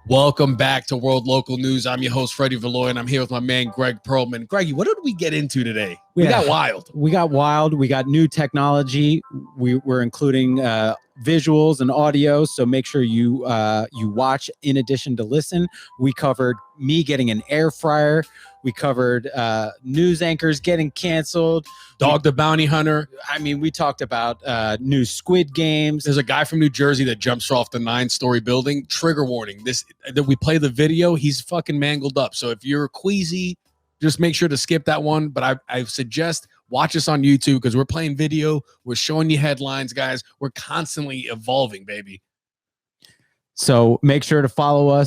Welcome back to World Local News. I'm your host, Freddie Valoy, and I'm here with my man, Greg Perlman. Greggy, what did we get into today? We got wild. We got new technology. We're including visuals and audio, so make sure you watch in addition to listen. We covered me getting an air fryer. We covered news anchors getting canceled. Dogg the bounty hunter. I mean, we talked about new Squid Games. There's a guy from New Jersey that jumps off the 9-story building. Trigger warning. That we play the video, he's fucking mangled up. So if you're queasy, just make sure to skip that one. But I suggest watch us on YouTube because we're playing video. We're showing you headlines, guys. We're constantly evolving, baby. So make sure to follow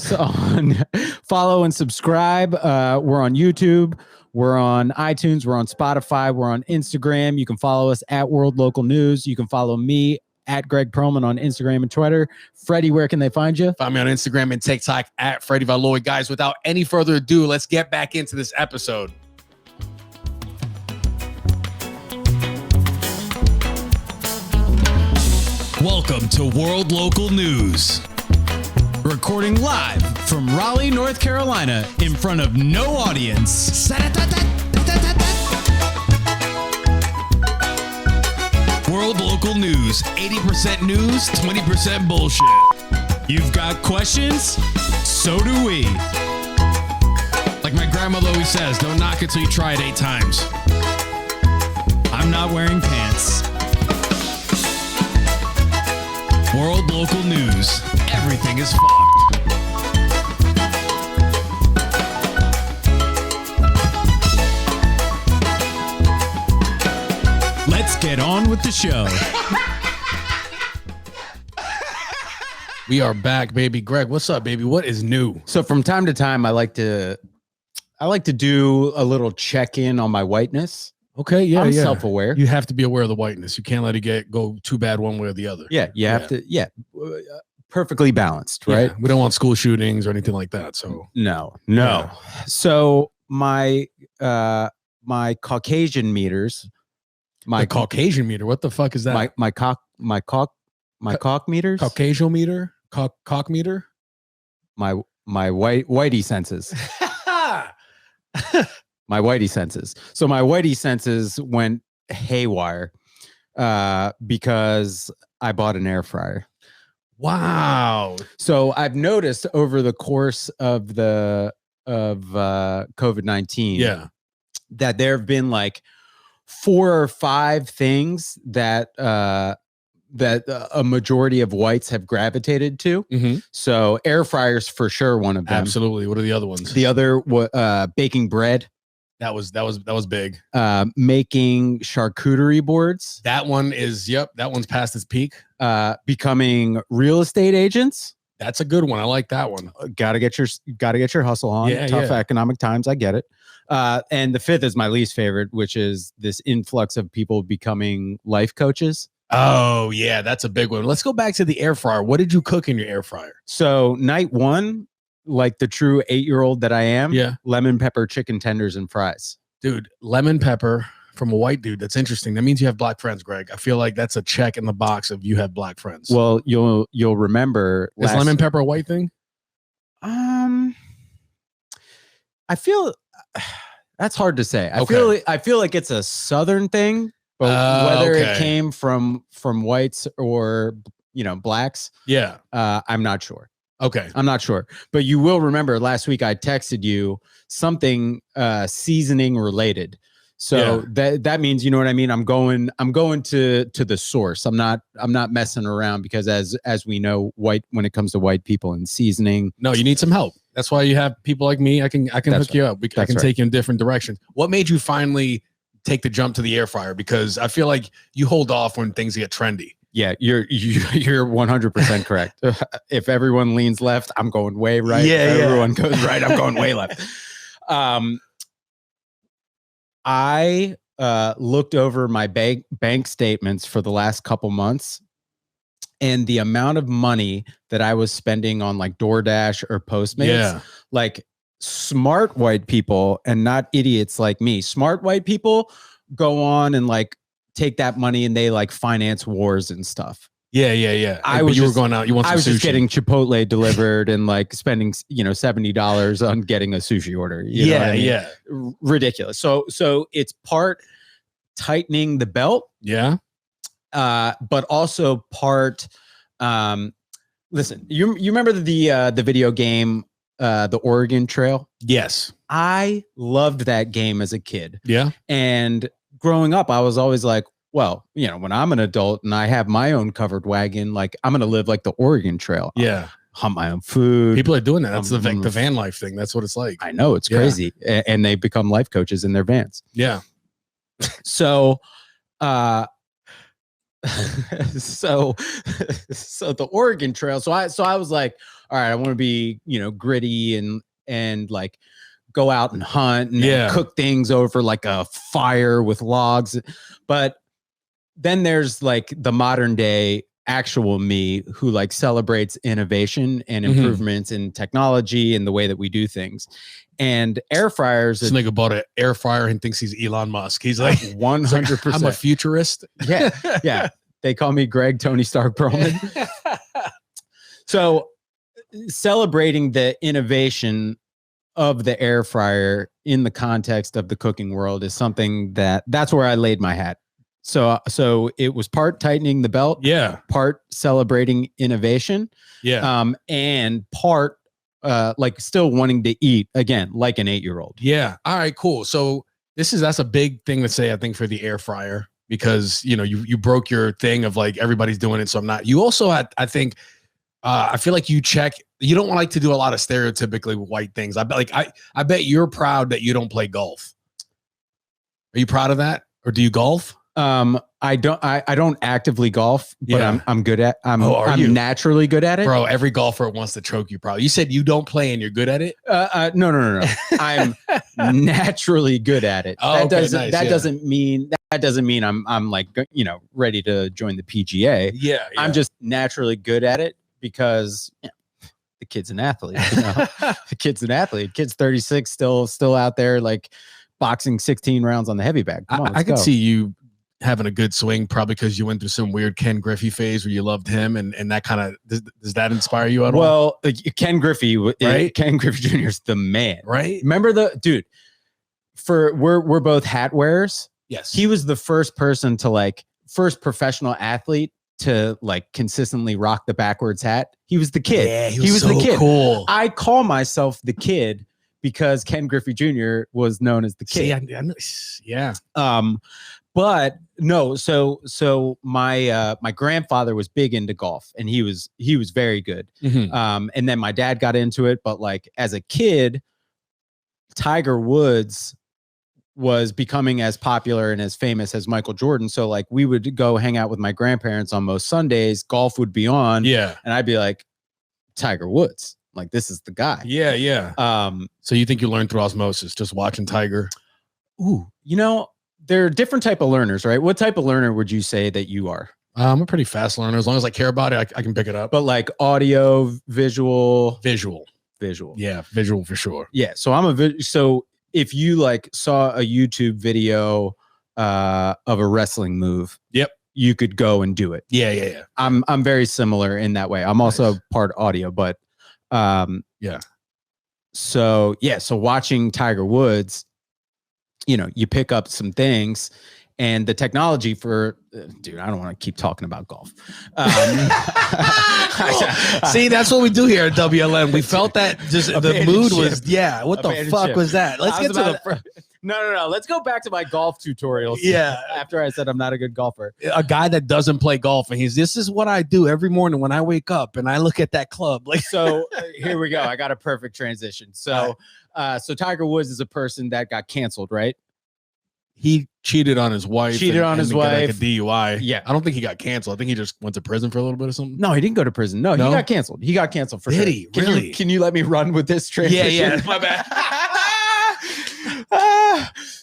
and subscribe. We're on YouTube. We're on iTunes. We're on Spotify. We're on Instagram. You can follow us at World Local News. You can follow me at Greg Perlman on Instagram and Twitter. Freddie, where can they find you? Find me on Instagram and TikTok at Freddie Valoy. Guys, without any further ado, let's get back into this episode. Welcome to World Local News. Recording live from Raleigh, North Carolina, in front of no audience. World Local News, 80% news, 20% bullshit. You've got questions? So do we. Like my grandmother always says, don't knock it till you try it 8 times. I'm not wearing pants. World Local News. Everything is fucked. Let's get on with the show. We are back, baby. Greg, what's up, baby? What is new? So from time to time, I like to do a little check-in on my whiteness. Okay, yeah, I'm self-aware. You have to be aware of the whiteness. You can't let it go too bad one way or the other. Yeah, you have to. Yeah, perfectly balanced, right? Yeah, we don't want school shootings or anything like that. So no. Yeah. So my Caucasian meters, the Caucasian meter. What the fuck is that? my cock meters, Caucasian meter, cock meter. My whitey senses. My whitey senses. So my whitey senses went haywire because I bought an air fryer. Wow. So I've noticed over the course of COVID-19, that there have been like 4 or 5 things that a majority of whites have gravitated to. Mm-hmm. So air fryers for sure, one of them. Absolutely. What are the other ones? The other baking bread. That was big. Making charcuterie boards. That one is, that one's past its peak. Becoming real estate agents. That's a good one. I like that one. Gotta get your hustle on. Tough economic times. I get it. And the 5th is my least favorite, which is this influx of people becoming life coaches. Oh yeah, that's a big one. Let's go back to the air fryer. What did you cook in your air fryer? So night 1, like the true 8-year-old that I am, lemon pepper chicken tenders and fries. Dude, lemon pepper from a white dude. That's interesting. That means you have black friends, Greg. I feel like that's a check in the box of you have black friends. Well, you'll remember. Is lemon pepper a white thing? I feel that's hard to say. I feel like it's a Southern thing, but whether it came from whites or blacks, I'm not sure. Okay. I'm not sure. But you will remember last week I texted you something seasoning related. So that means, you know what I mean? I'm going to the source. I'm not messing around because as we know, when it comes to white people and seasoning. No, you need some help. That's why you have people like me. I can hook you up. I can take you in different directions. What made you finally take the jump to the air fryer? Because I feel like you hold off when things get trendy. Yeah, you're 100% correct. If everyone leans left, I'm going way right. Everyone goes right, I'm going way left. I looked over my bank statements for the last couple months, and the amount of money that I was spending on like DoorDash or Postmates, like smart white people and not idiots like me. Smart white people go on and like take that money and they like finance wars and stuff. Yeah, yeah, yeah. I But was you were just- going out. You want some I was sushi. just getting Chipotle delivered and like spending, $70 on getting a sushi order. You know what I mean? yeah, Ridiculous. So it's part tightening the belt, yeah. but also part. Listen, you remember the video game, the Oregon Trail? Yes. I loved that game as a kid, Yeah. and growing up, I was always like, well, when I'm an adult and I have my own covered wagon, like I'm gonna live like the Oregon Trail. Yeah. Hunt my own food. People are doing that. That's the van life thing. That's what it's like. I know, it's crazy, and they become life coaches in their vans. Yeah. So, so the Oregon Trail. So I was like, all right, I want to be, gritty and like go out and hunt and cook things over like a fire with logs. But then there's like the modern day actual me who like celebrates innovation and improvements in technology and the way that we do things. And air fryers. This nigga bought an air fryer and thinks he's Elon Musk. He's like 100%. I'm a futurist. Yeah. Yeah. They call me Greg Tony Stark Perlman. So celebrating the innovation of the air fryer in the context of the cooking world is something that's where I laid my hat. So it was part tightening the belt, part celebrating innovation, and part like still wanting to eat again like an 8-year-old. Yeah. All right, cool. So that's a big thing to say, I think, for the air fryer, because you broke your thing of like everybody's doing it, so I'm not. You also had, I think, I feel like you don't like to do a lot of stereotypically white things. I bet you're proud that you don't play golf. Are you proud of that, or do you golf? I don't actively golf, but I'm good at. I'm naturally good at it, bro. Every golfer wants to choke you. Probably. You said you don't play and you're good at it. No. I'm naturally good at it. Oh, that doesn't mean I'm like ready to join the PGA. Yeah. I'm just naturally good at it because the kid's an athlete. The kid's an athlete. Kid's 36, still out there like boxing 16 rounds on the heavy bag. Come on, I could see you having a good swing, probably because you went through some weird Ken Griffey phase where you loved him, and that kind of does that inspire you at all? Well, Ken Griffey, right? Ken Griffey Jr. is the man, right? Remember the dude? We're both hat wearers. Yes, he was the first person to first professional athlete to like consistently rock the backwards hat. He was the kid. Yeah, he was so the kid. Cool. I call myself the kid because Ken Griffey Jr. was known as the kid. Yeah. But no, so my grandfather was big into golf, and he was very good. And then my dad got into it, but like as a kid, Tiger Woods was becoming as popular and as famous as Michael Jordan. So like we would go hang out with my grandparents on most Sundays. Golf would be on. Yeah. And I'd be like, Tiger Woods, like this is the guy. Yeah. Yeah. So you think you learned through osmosis, just watching Tiger? Ooh, there are different type of learners, right? What type of learner would you say that you are? I'm a pretty fast learner. As long as I care about it, I can pick it up. But like audio, visual. Yeah, visual for sure. Yeah. So so if you like saw a YouTube video of a wrestling move, you could go and do it. Yeah. I'm very similar in that way. I'm also part audio, but So watching Tiger Woods, you pick up some things, and the technology for dude, I don't want to keep talking about golf. See, that's what we do here at WLM. We felt that just the mood was, what the fuck was that? Let's get to the No. Let's go back to my golf tutorials. Yeah. After I said I'm not a good golfer. A guy that doesn't play golf, and this is what I do every morning when I wake up and I look at that club. Like, so here we go. I got a perfect transition. So, so Tiger Woods is a person that got canceled, right? He cheated on his wife. Like a DUI. Yeah. I don't think he got canceled. I think he just went to prison for a little bit or something. No, he didn't go to prison. No, he got canceled. He got canceled for sure. Did he? Really? Can you let me run with this transition? Yeah. My bad.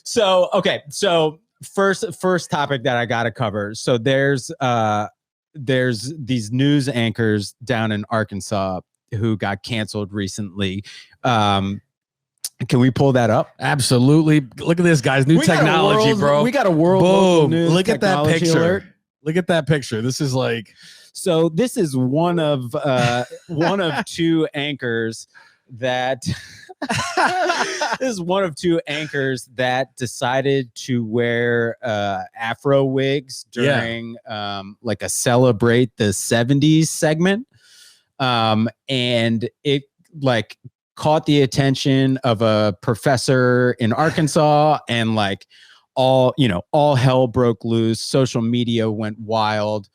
So, okay. So first topic that I got to cover. So there's these news anchors down in Arkansas who got canceled recently. Can we pull that up? Absolutely. Look at this, guys. New technology, bro. We got a world. Boom. News Look at that picture. Alert. Look at that picture. This is like, So this is one of two anchors that this is one of two anchors that decided to wear afro wigs during like a celebrate the 70s segment. And it like caught the attention of a professor in Arkansas, and like all hell broke loose. Social media went wild.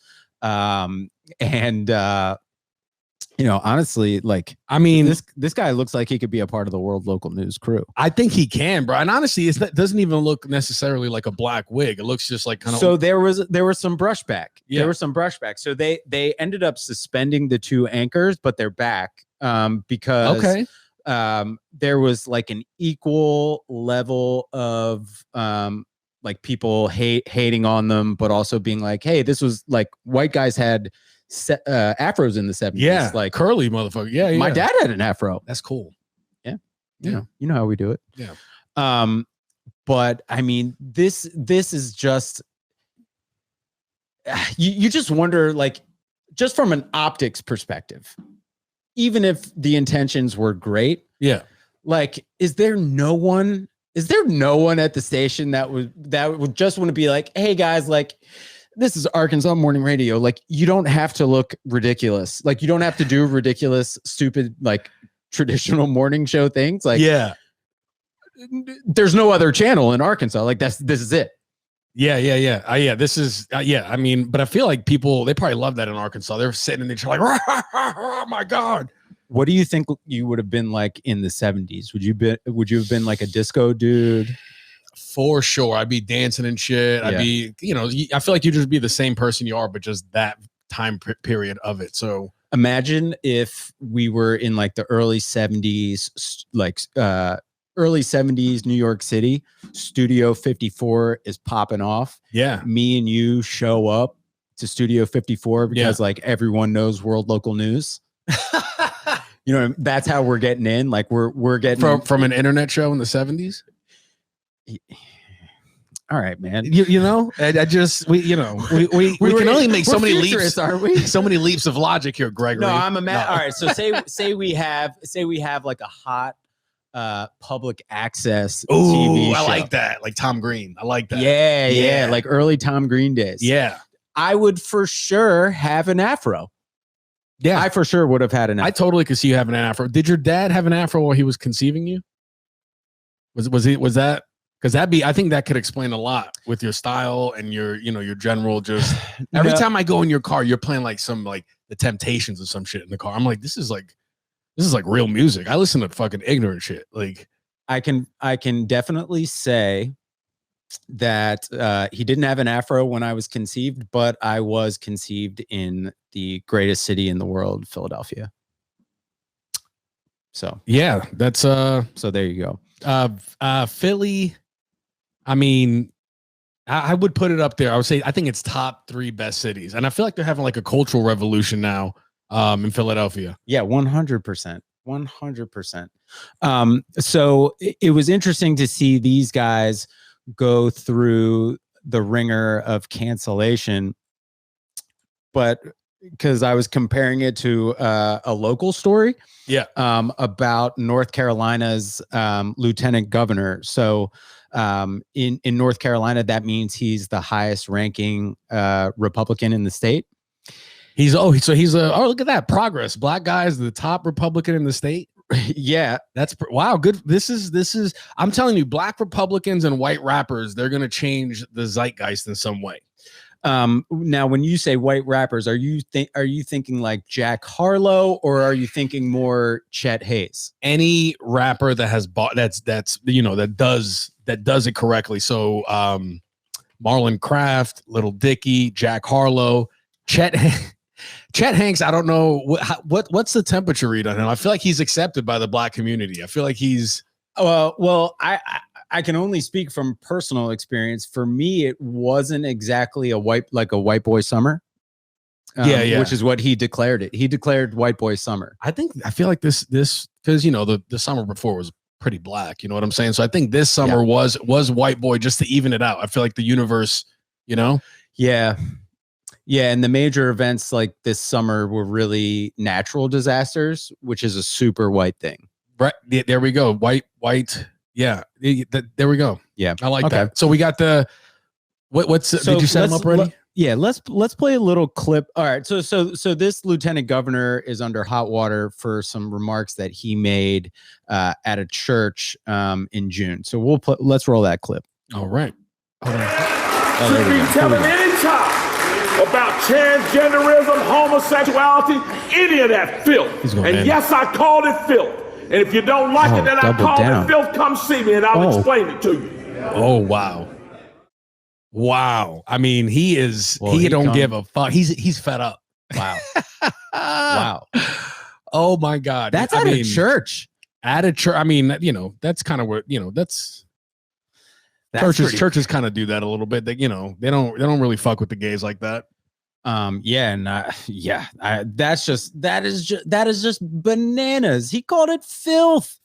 Honestly, like, I mean, this guy looks like he could be a part of the World Local News crew. I think he can, bro. And honestly, it doesn't even look necessarily like a black wig. It looks just like kind of. So there was some brushback. Yeah. There was some brushback. So they ended up suspending the two anchors, but they're back because there was like an equal level of like people hating on them, but also being like, hey, this was like white guys had afros in the 70s. Yeah, like curly motherfucker. Yeah. My dad had an afro. That's cool. Yeah. You know how we do it. Yeah. But I mean, this is just you just wonder, like, just from an optics perspective, even if the intentions were great. Yeah. Like, is there no one at the station that would just want to be like, hey guys, like, this is Arkansas morning radio. Like, you don't have to look ridiculous. Like, you don't have to do ridiculous, stupid, like traditional morning show things. Like, yeah, there's no other channel in Arkansas. Like, this is it. Yeah. This is I mean, but I feel like people, they probably love that in Arkansas. They're sitting in the chair like, oh my God. What do you think you would have been like in the 70s? Would you have been like a disco dude? For sure. I'd be dancing and shit. Yeah. I'd be, I feel like you'd just be the same person you are, but just that time period of it. So imagine if we were in like the early 70s, like early 70s, New York City, Studio 54 is popping off. Yeah. Me and you show up to Studio 54 because like everyone knows World Local News. That's how we're getting in. Like we're getting from an internet show in the 70s. All right, man. I just we can only make so many leaps, aren't we? So many leaps of logic here, Gregory. No, I'm a man. No. All right, so say we have like a hot public access TV show. I like that. Like Tom Green. I like that. Yeah. Like early Tom Green days. Yeah. I would for sure have an afro. Yeah. I for sure would have had an afro. I totally could see you having an afro. Did your dad have an afro while he was conceiving you? Was that? Because I think that could explain a lot with your style and your general just every time I go in your car, you're playing like some like the Temptations or some shit in the car. I'm like, this is like real music. I listen to fucking ignorant shit. Like I can definitely say that he didn't have an afro when I was conceived, but I was conceived in the greatest city in the world, Philadelphia. So yeah, that's so there you go. Philly. I mean, I would put it up there. I would say I think it's top 3 best cities, and I feel like they're having like a cultural revolution now in Philadelphia. Yeah, 100%. 100%. So it was interesting to see these guys go through the ringer of cancellation, but because I was comparing it to a local story, about North Carolina's lieutenant governor. So in North Carolina, that means he's the highest ranking Republican in the state. Look at that progress. Black guy is the top Republican in the state. Yeah, that's wow. Good. This is. I'm telling you, black Republicans and white rappers, they're gonna change the zeitgeist in some way. Now, when you say white rappers, are you thinking like Jack Harlow, or are you thinking more Chet Hayes? Any rapper that has that does it correctly. So Marlon Craft, Little Dicky, Jack Harlow, Chet Hanks. I don't know what's the temperature read on him. I feel like he's accepted by the black community. I feel like he's well, I can only speak from personal experience. For me, it wasn't exactly a white boy summer. Which is what he declared it. He declared white boy summer. I feel like this because the summer before was pretty black. You know what I'm saying? So I think this summer was white boy just to even it out. I feel like the universe, Yeah. Yeah, and the major events like this summer were really natural disasters, which is a super white thing. Right. There we go. White. Yeah. There we go. Yeah. I like that. So we got the what's So did you set them up already? Let's play a little clip. All right. So this lieutenant governor is under hot water for some remarks that he made at a church in June. So let's roll that clip. All right. Should be telling any child about transgenderism, homosexuality, any of that filth. And yes, I called it filth. And if you don't like it, then I call it filth. Come see me, and I'll explain it to you. Oh wow. Wow. I mean, he don't give a fuck. He's fed up. Wow. Wow. Oh my God. That's at a church. At a church. I mean, that's kind of what, that's churches kind of do that a little bit. That, they don't really fuck with the gays like that. That is just bananas. He called it filth.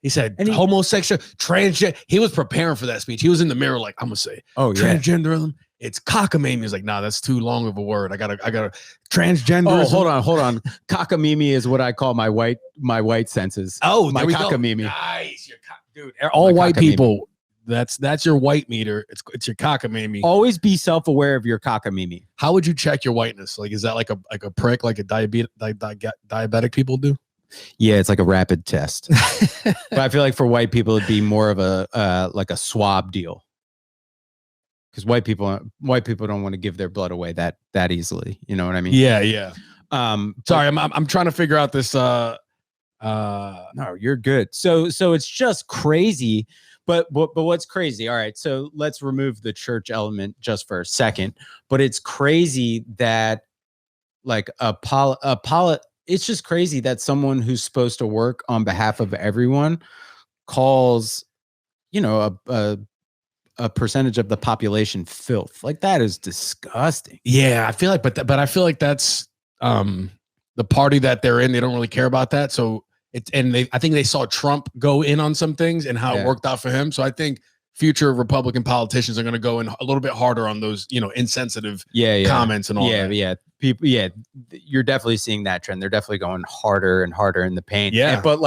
He said homosexual, transgender. He was preparing for that speech. He was in the mirror like, I'm gonna say, transgenderism. It's cockamamie. He's like, nah, that's too long of a word. I gotta transgenderism. Oh, hold on. Cockamamie is what I call my white senses. Oh, my cockamamie. Nice, dude. All white people. That's your white meter. It's your cockamamie. Always be self-aware of your cockamamie. How would you check your whiteness? Like, is that like a prick, like a diabetic people do? Yeah, it's like a rapid test. But I feel like for white people, it'd be more of a like a swab deal. Because white people don't want to give their blood away that easily. You know what I mean? Yeah. Sorry, I'm trying to figure out this. No, you're good. So it's just crazy. But what's crazy? All right, so let's remove the church element just for a second. But it's crazy that like it's just crazy that someone who's supposed to work on behalf of everyone calls, a percentage of the population filth. Like, that is disgusting. Yeah, I feel like, but I feel like that's the party that they're in. They don't really care about that. So I think they saw Trump go in on some things and how it worked out for him. So I think future Republican politicians are going to go in a little bit harder on those, insensitive comments and all that. Yeah. People, you're definitely seeing that trend. They're definitely going harder and harder in the paint. Yeah. But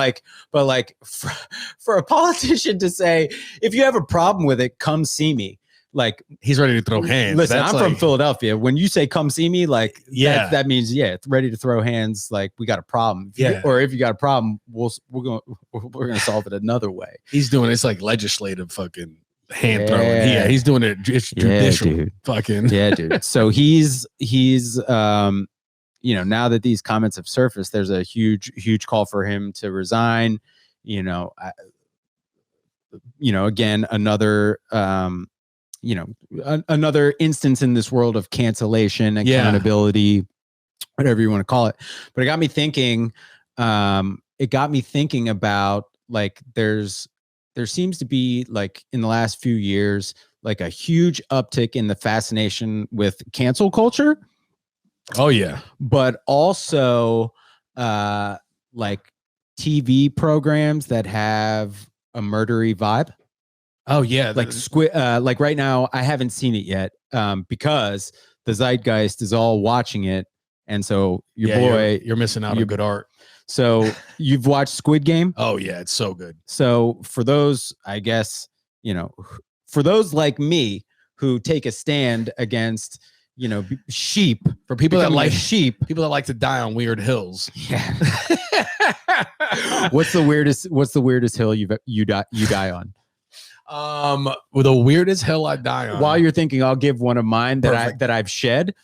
for a politician to say, if you have a problem with it, come see me. Like, he's ready to throw hands. Listen, I'm from Philadelphia. When you say come see me, like, that means it's ready to throw hands. Like, we got a problem. If you got a problem, we're gonna solve it another way. He's doing it's like legislative fucking hand throwing. Yeah, he's doing it. It's judicial, dude. Fucking dude. So he's now that these comments have surfaced, there's a huge call for him to resign. Again, another. Another instance in this world of cancellation, accountability, whatever you want to call it. But it got me thinking. About like there seems to be like in the last few years like a huge uptick in the fascination with cancel culture. Oh yeah, but also like TV programs that have a murdery vibe. Oh yeah, like Squid. Like right now, I haven't seen it yet because the zeitgeist is all watching it, and so you're missing out on good art. So you've watched Squid Game? Oh yeah, it's so good. So for those, I guess for those like me who take a stand against sheep, for people that like sheep, people that like to die on weird hills. Yeah. What's the weirdest hill you die on? With the weirdest hill I die on. While you're thinking, I'll give one of mine that I've shed.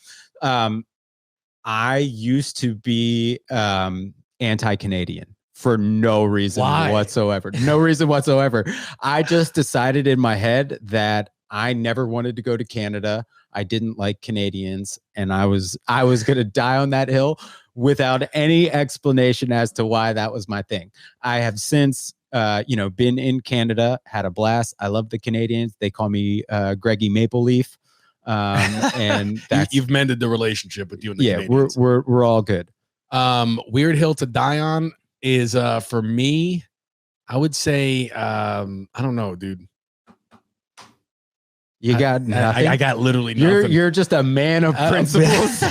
I used to be anti-Canadian for no reason whatsoever. No reason whatsoever. I just decided in my head that I never wanted to go to Canada. I didn't like Canadians, and I was going to die on that hill without any explanation as to why that was my thing. I have since been in Canada, had a blast. I love the Canadians. They call me Greggy Maple Leaf. And you've mended the relationship with you and the Canadians. We're all good. Weird hill to die on is for me, I would say I don't know, dude. You got nothing. I got literally nothing. You're just a man of principles.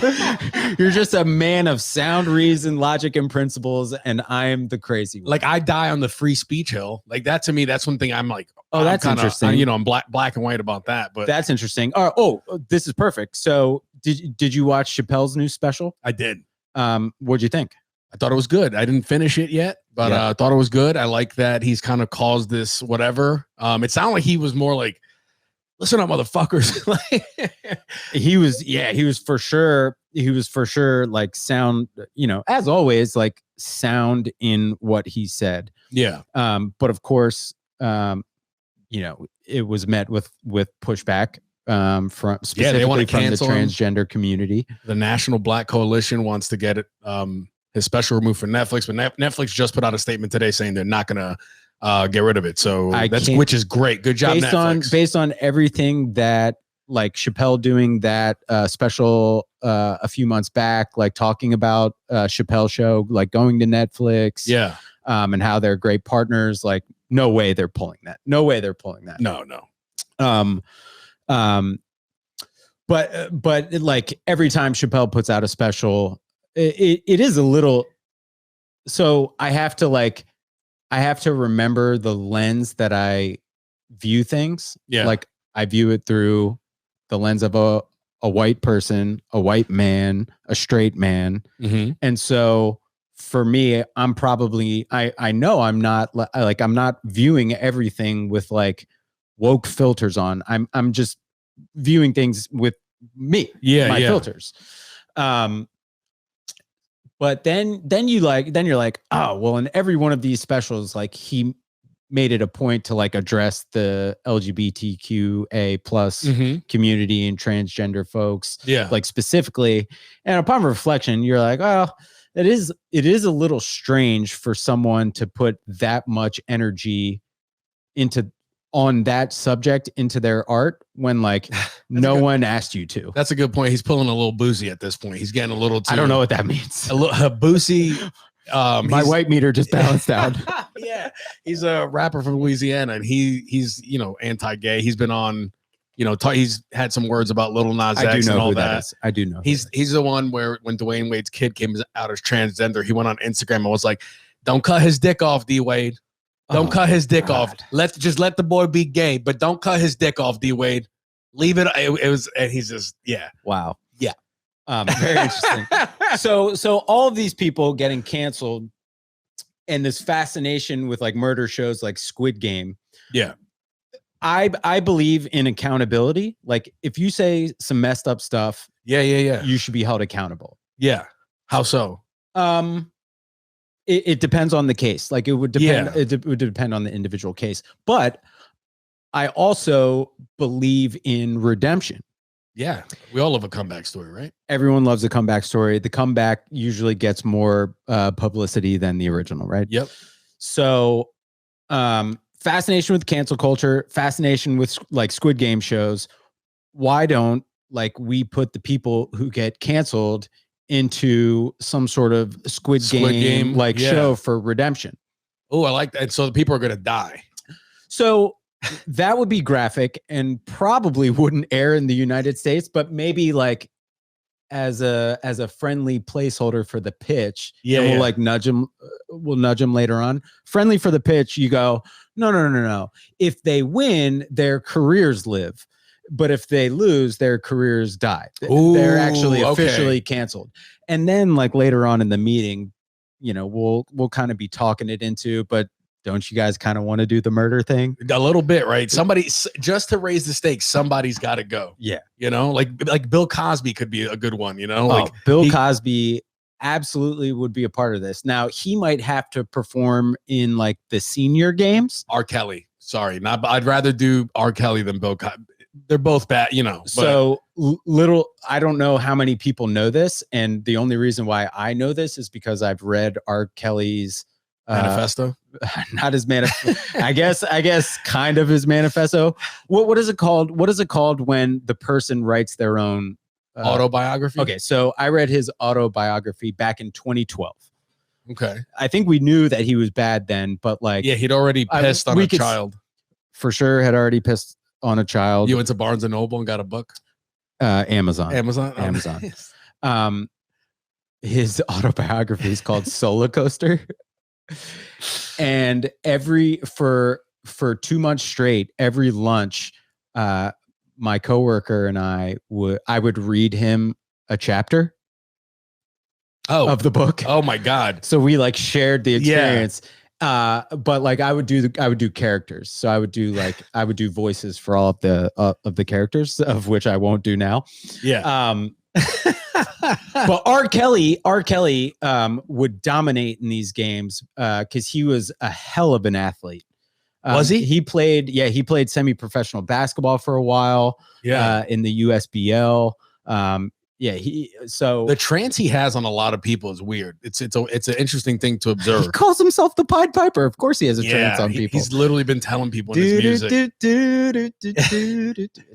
You're just a man of sound reason, logic, and principles, and I am the crazy one. Like I die on the free speech hill. Like that to me, that's one thing I'm like, oh, that's interesting. You know, I'm black and white about that. But that's interesting. Oh, this is perfect. So did you watch Chappelle's new special? I did. What'd you think? I thought it was good. I didn't finish it yet, but I thought it was good. I like that he's kind of caused this whatever. It sounded like he was more like, listen up, motherfuckers. He was for sure like sound, you know, as always, like sound in what he said. Yeah. But of course, you know, it was met with pushback from specifically from the transgender community. The National Black Coalition wants to get it his special removed from Netflix, but Netflix just put out a statement today saying they're not gonna get rid of it. So which is great. Good job, Netflix. Based on everything that like Chappelle doing that special a few months back, like talking about Chappelle show, like going to Netflix, and how they're great partners. Like, no way they're pulling that. No. But like every time Chappelle puts out a special, it is a little. So I have to remember the lens that I view things. Yeah. Like I view it through the lens of a white person, a white man, a straight man. Mm-hmm. And so for me, I'm probably, I know I'm not like, I'm not viewing everything with like woke filters on. I'm just viewing things with me, my filters. But then you're like, oh, well, in every one of these specials, like he made it a point to like address the LGBTQA plus community and transgender folks, like specifically. And upon reflection, you're like, oh, it is a little strange for someone to put that much energy on that subject into their art when like no one asked you to. That's a good point. He's pulling a little boozy at this point. He's getting a little too, I don't know what that means. A little boozy. My white meter just balanced out. Yeah. He's a rapper from Louisiana and he's, you know, anti-gay. He's been on, you know, he's had some words about Lil Nas X and all that. I do know. He's the one where when Dwayne Wade's kid came out as transgender, he went on Instagram and was like, don't cut his dick off, D Wade. Don't cut his dick off. Let the boy be gay, but don't cut his dick off, D Wade. Leave it. It was, and he's just, wow. Yeah. Very interesting. So all of these people getting canceled and this fascination with like murder shows like Squid Game. Yeah. I believe in accountability. Like if you say some messed up stuff, you should be held accountable. Yeah. How so? It depends on the case. Like it would depend. It would depend on the individual case. But I also believe in redemption. Yeah, we all love a comeback story, right? Everyone loves a comeback story. The comeback usually gets more publicity than the original, right? Yep. So, fascination with cancel culture, fascination with like Squid Game shows. Why don't like we put the people who get canceled into some sort of Squid Game like show for redemption? Oh, I like that. So the people are going to die. So that would be graphic and probably wouldn't air in the United States, but maybe like as a friendly placeholder for the pitch. We'll like nudge them. We'll nudge them later on. Friendly for the pitch. You go, no. If they win, their careers live. But if they lose, their careers die. They're actually officially canceled. And then like later on in the meeting, you know, we'll kind of be talking it into, but don't you guys kind of want to do the murder thing? A little bit, right? Somebody, just to raise the stakes, somebody's got to go. Yeah. You know, like Bill Cosby could be a good one, you know? Like Bill Cosby absolutely would be a part of this. Now he might have to perform in like the senior games. R. Kelly. Sorry. I'd rather do R. Kelly than Bill Cosby. They're both bad, you know. So I don't know how many people know this. And the only reason why I know this is because I've read R. Kelly's manifesto. Not his manifesto. I guess kind of his manifesto. What is it called? What is it called when the person writes their own autobiography? Okay. So I read his autobiography back in 2012. Okay. I think we knew that he was bad then, but like, he'd already pissed on a child. For sure had already pissed on a child. You went to Barnes and Noble and got a book? Amazon. Amazon. Oh, Amazon. nice. His autobiography is called Solar Coaster. And for 2 months straight, every lunch, my coworker and I would read him a chapter of the book. Oh my God. So we like shared the experience. But like I would do characters. So I would do voices for all of the characters, of which I won't do now. Yeah. But R. Kelly would dominate in these games because he was a hell of an athlete. Was he? He played semi-professional basketball for a while. Yeah. In the USBL. So the trance he has on a lot of people is weird. It's an interesting thing to observe. He calls himself the Pied Piper. Of course he has a trance on people. He's literally been telling people in his music. Dude,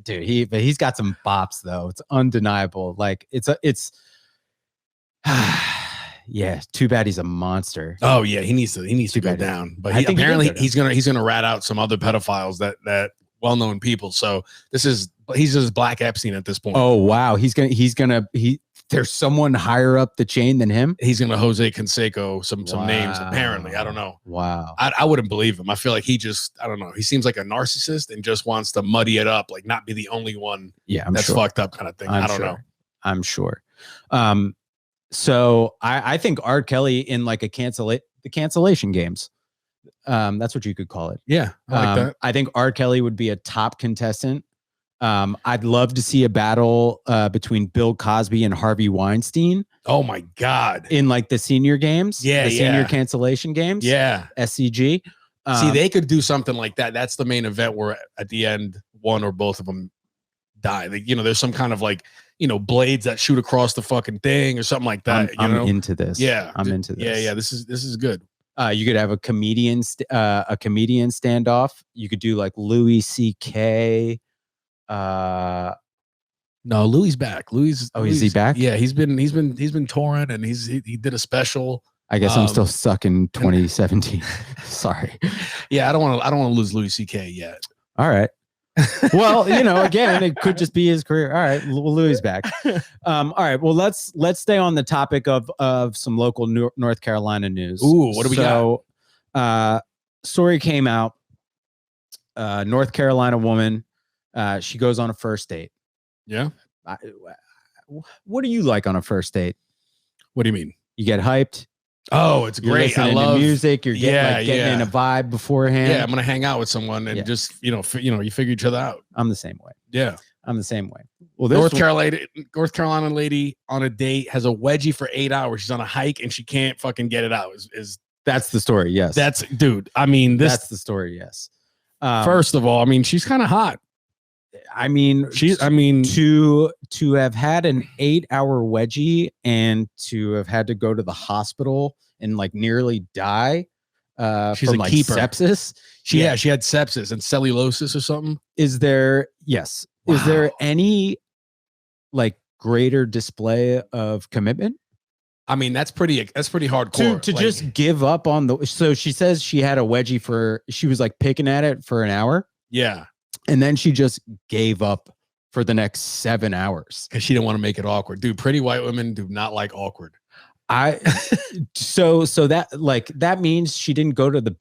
he's got some bops though. It's undeniable. Like it's yeah, too bad he's a monster. Oh yeah, he needs to go down. But apparently he's gonna rat out some other pedophiles that well-known people. So he's just Black Epstein at this point. Oh wow, there's someone higher up the chain than him. He's gonna Jose Canseco some names apparently. I don't know. Wow, I wouldn't believe him. I feel like I don't know. He seems like a narcissist and just wants to muddy it up, like not be the only one. Yeah, that's fucked up kind of thing. I don't know. I'm sure. So I think R. Kelly in like the cancellation games. That's what you could call it. Yeah, I like that. I think R. Kelly would be a top contestant. I'd love to see a battle between Bill Cosby and Harvey Weinstein. Oh my God! In like the senior games, senior cancellation games, SCG. See, they could do something like that. That's the main event where at the end, one or both of them die. There's some kind of like blades that shoot across the fucking thing or something like that. I'm into this. Yeah, I'm into this. Yeah. This is good. You could have a comedian standoff. You could do like Louis C.K. No, Louis back. Louis. Is he back? Yeah, he's been touring and he did a special. I guess I'm still stuck in 2017. Sorry. Yeah, I don't want to lose Louis C.K. yet. All right. Well, again, it could just be his career. All right, Louis back. All right. Well, let's stay on the topic of some local North Carolina news. Ooh, what do we got? Story came out. North Carolina woman. She goes on a first date. Yeah. What do you like on a first date? What do you mean? You get hyped. Oh, it's great. I love music. You're getting in a vibe beforehand. Yeah, I'm gonna hang out with someone and just you figure each other out. I'm the same way. Yeah, I'm the same way. Well, North Carolina lady on a date has a wedgie for 8 hours. She's on a hike and she can't fucking get it out. That's the story? Yes. That's that's the story. Yes. First of all, I mean, she's kind of hot. To have had an 8-hour wedgie and to have had to go to the hospital and like nearly die she's from a like keeper. Sepsis. She had sepsis and cellulosis or something. Is there any like greater display of commitment? I mean, that's pretty hardcore. To just give up on so she says she had a wedgie she was like picking at it for an hour. Yeah. And then she just gave up for the next 7 hours because she didn't want to make it awkward. Dude, pretty white women do not like awkward. So that means she didn't go to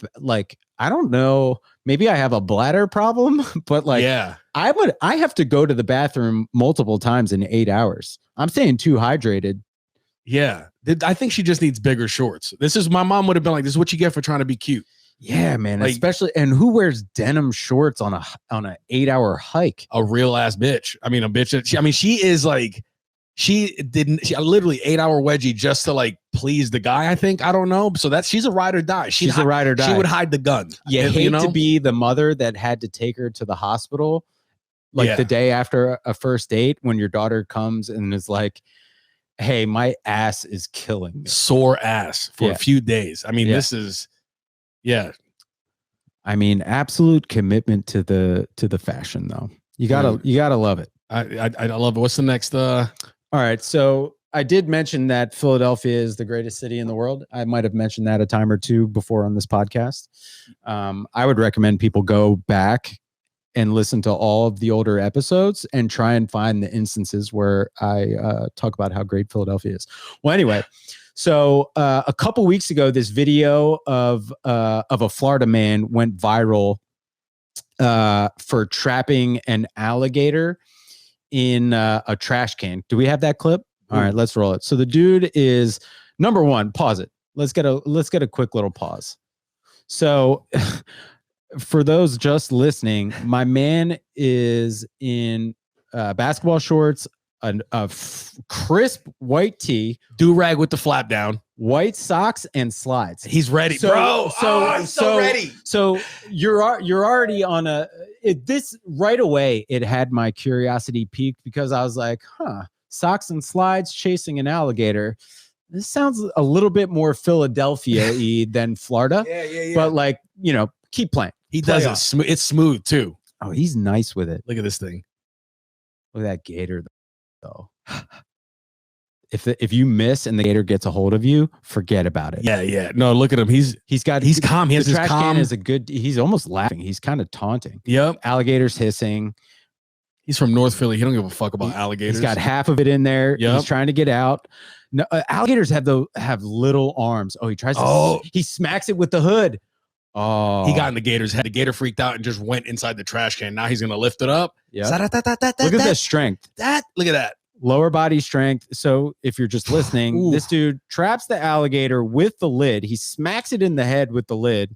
I don't know. Maybe I have a bladder problem, but I have to go to the bathroom multiple times in 8 hours. I'm staying too hydrated. Yeah. I think she just needs bigger shorts. My mom would have been like, this is what you get for trying to be cute. Yeah, man. Especially, and who wears denim shorts on an 8-hour hike? A real ass bitch. I mean, a bitch. She is like, she literally 8-hour wedgie just to like please the guy. I think, I don't know. So she's a ride or die. She's a ride or die. She would hide the gun. You hate to be the mother that had to take her to the hospital, the day after a first date when your daughter comes and is like, "Hey, my ass is killing me." Sore ass for a few days. I mean, this is. Yeah. I mean, absolute commitment to the fashion though. You gotta love it. I love it. What's the next All right. So I did mention that Philadelphia is the greatest city in the world. I might have mentioned that a time or two before on this podcast. I would recommend people go back and listen to all of the older episodes and try and find the instances where I talk about how great Philadelphia is. Well, anyway, so a couple weeks ago, this video of a Florida man went viral for trapping an alligator in a trash can. Do we have that clip? All right, let's roll it. So the dude is, number one, pause it. Let's get a quick little pause. So for those just listening, my man is in basketball shorts, a crisp white tee, do-rag with the flap down, white socks, and slides. He's ready, bro. I'm so ready. So you're already on this right away. It had my curiosity peaked because I was like, socks and slides chasing an alligator. This sounds a little bit more Philadelphia-y than Florida. Yeah. But like, keep playing. He does it smooth. It's smooth too. Oh, he's nice with it. Look at this thing. Look at that gator though. If you miss and the gator gets a hold of you, forget about it. Yeah. No, look at him. He's calm. He has his trash calm. Can is he's almost laughing. He's kind of taunting. Yep. Alligators hissing. He's from North Philly. He don't give a fuck about alligators. He's got half of it in there. Yep. He's trying to get out. No, alligators have little arms. Oh, he tries to. He smacks it with the hood. Oh, he got in the gator's head. The gator freaked out and just went inside the trash can. Now he's gonna lift it up. Yeah. Look at the strength. Look at that. Lower body strength. So if you're just listening, this dude traps the alligator with the lid. He smacks it in the head with the lid.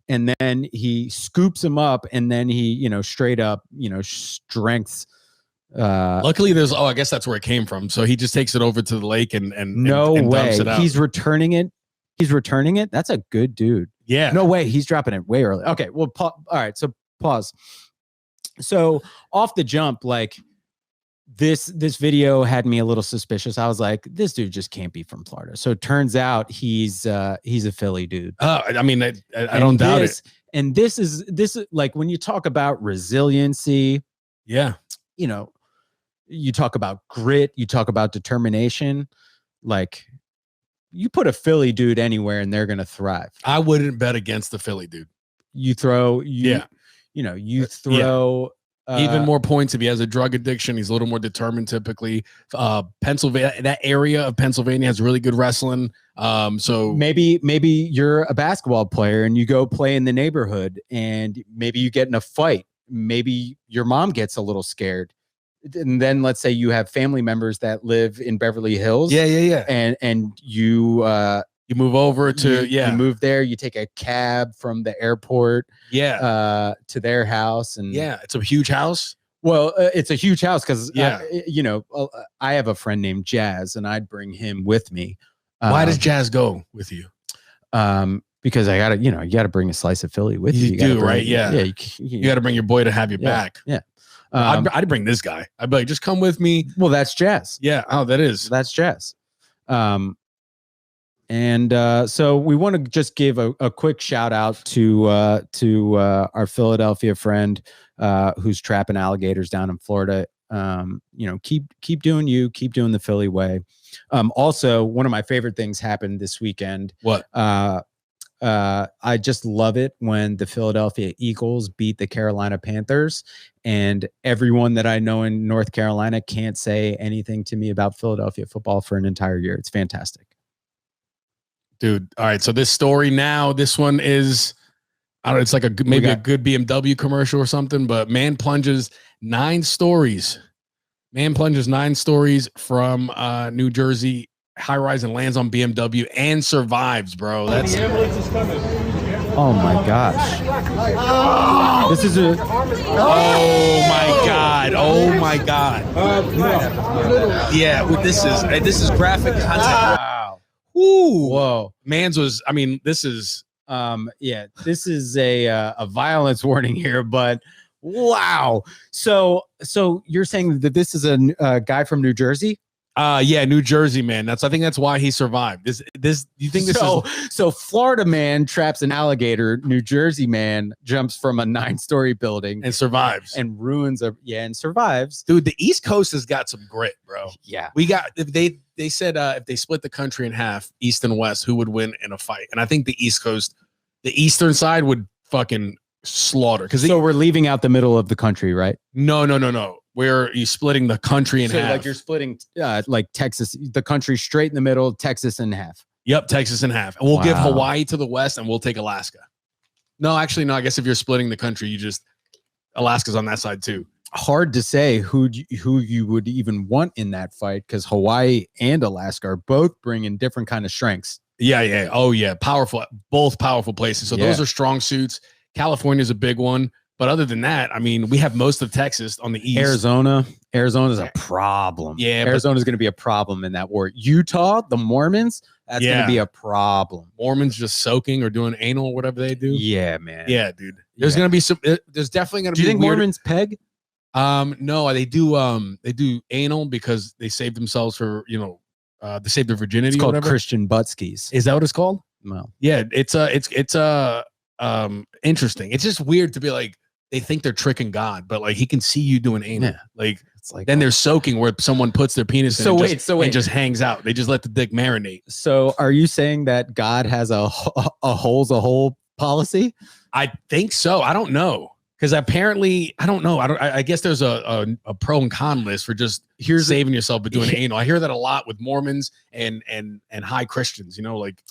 And then he scoops him up, and then he, straight up, strengths. Luckily, I guess that's where it came from. So he just takes it over to the lake and no and way. dumps it out. He's returning it. That's a good dude. Yeah. No way. He's dropping it way early. Okay. Well, all right. So pause. So off the jump, like this video had me a little suspicious. I was like, this dude just can't be from Florida. So it turns out he's a Philly dude. I mean, I don't doubt it. And this is like when you talk about resiliency. Yeah. You talk about grit, you talk about determination, like you put a Philly dude anywhere and they're going to thrive. I wouldn't bet against the Philly dude. You throw even more points if he has a drug addiction. He's a little more determined typically. Pennsylvania, that area of Pennsylvania has really good wrestling. So maybe you're a basketball player and you go play in the neighborhood and maybe you get in a fight. Maybe your mom gets a little scared. And then let's say you have family members that live in Beverly Hills. Yeah. And you move over to, you move there, you take a cab from the airport to their house. And it's a huge house. Well, it's a huge house because, I have a friend named Jazz and I'd bring him with me. Why does Jazz go with you? Because I gotta, you gotta bring a slice of Philly with you. You do, right? Yeah. You got to bring your boy to have your back. Yeah. I'd bring this guy. I'd be like, just come with me. Well, that's Jazz. Yeah. Oh, that's Jazz. So we want to just give a quick shout out to our Philadelphia friend who's trapping alligators down in Florida. Keep doing you, keep doing the Philly way. Also, one of my favorite things happened this weekend. What? I just love it when the Philadelphia Eagles beat the Carolina Panthers, and everyone that I know in North Carolina can't say anything to me about Philadelphia football for an entire year. It's fantastic. Dude. All right. So this story now, this one is, I don't know, it's like a good BMW commercial or something, but man plunges 9 stories from New Jersey high-rise and lands on BMW and survives, bro. That's the ambulance is coming. Oh my gosh. This is a oh my god. Yeah, this is graphic content. Wow. Ooh. Whoa. This is this is a violence warning here, but wow. So you're saying that this is a guy from New Jersey? New Jersey man. I think that's why he survived. So Florida man traps an alligator, New Jersey man jumps from a 9-story building and survives and and survives. Dude, the East Coast has got some grit, bro. Yeah. They said if they split the country in half, East and West, who would win in a fight? And I think the East Coast, the eastern side would fucking slaughter. Because so we're leaving out the middle of the country, right? No. Where you splitting the country in half. Like you're splitting like Texas, the country straight in the middle, Texas in half. Yep, Texas in half. And we'll give Hawaii to the west and we'll take Alaska. No, actually, no. I guess if you're splitting the country, Alaska's on that side too. Hard to say who you would even want in that fight because Hawaii and Alaska are both bringing different kind of strengths. Yeah. Oh, yeah. Powerful. Both powerful places. So those are strong suits. California's a big one. But other than that, I mean, we have most of Texas on the east. Arizona's a problem. Yeah, Arizona's going to be a problem in that war. Utah, the Mormons, that's going to be a problem. Mormons just soaking or doing anal or whatever they do. Yeah, man. Yeah, dude. There's going to be some. There's definitely going to be. Do you think Mormons peg? No, they do anal because they saved themselves for they saved their virginity. It's called whatever. Christian butt skis. Is that what it's called? No. Yeah, it's interesting. It's just weird to be like. They think they're tricking God, but like he can see you doing anal. Yeah. Like it's like then they're soaking where someone puts their penis in and just hangs out. They just let the dick marinate. So are you saying that God has a hole's a hole policy? I think so. I don't know. Because apparently, I don't know. I guess there's a pro and con list for just saving yourself but doing anal. I hear that a lot with Mormons and high Christians, like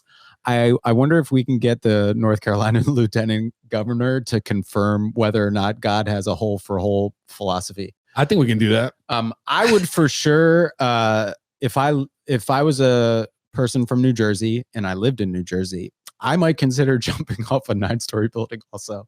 I wonder if we can get the North Carolina lieutenant governor to confirm whether or not God has a hole for hole philosophy. I think we can do that. I would for sure. If I was a person from New Jersey and I lived in New Jersey, I might consider jumping off a 9-story building also.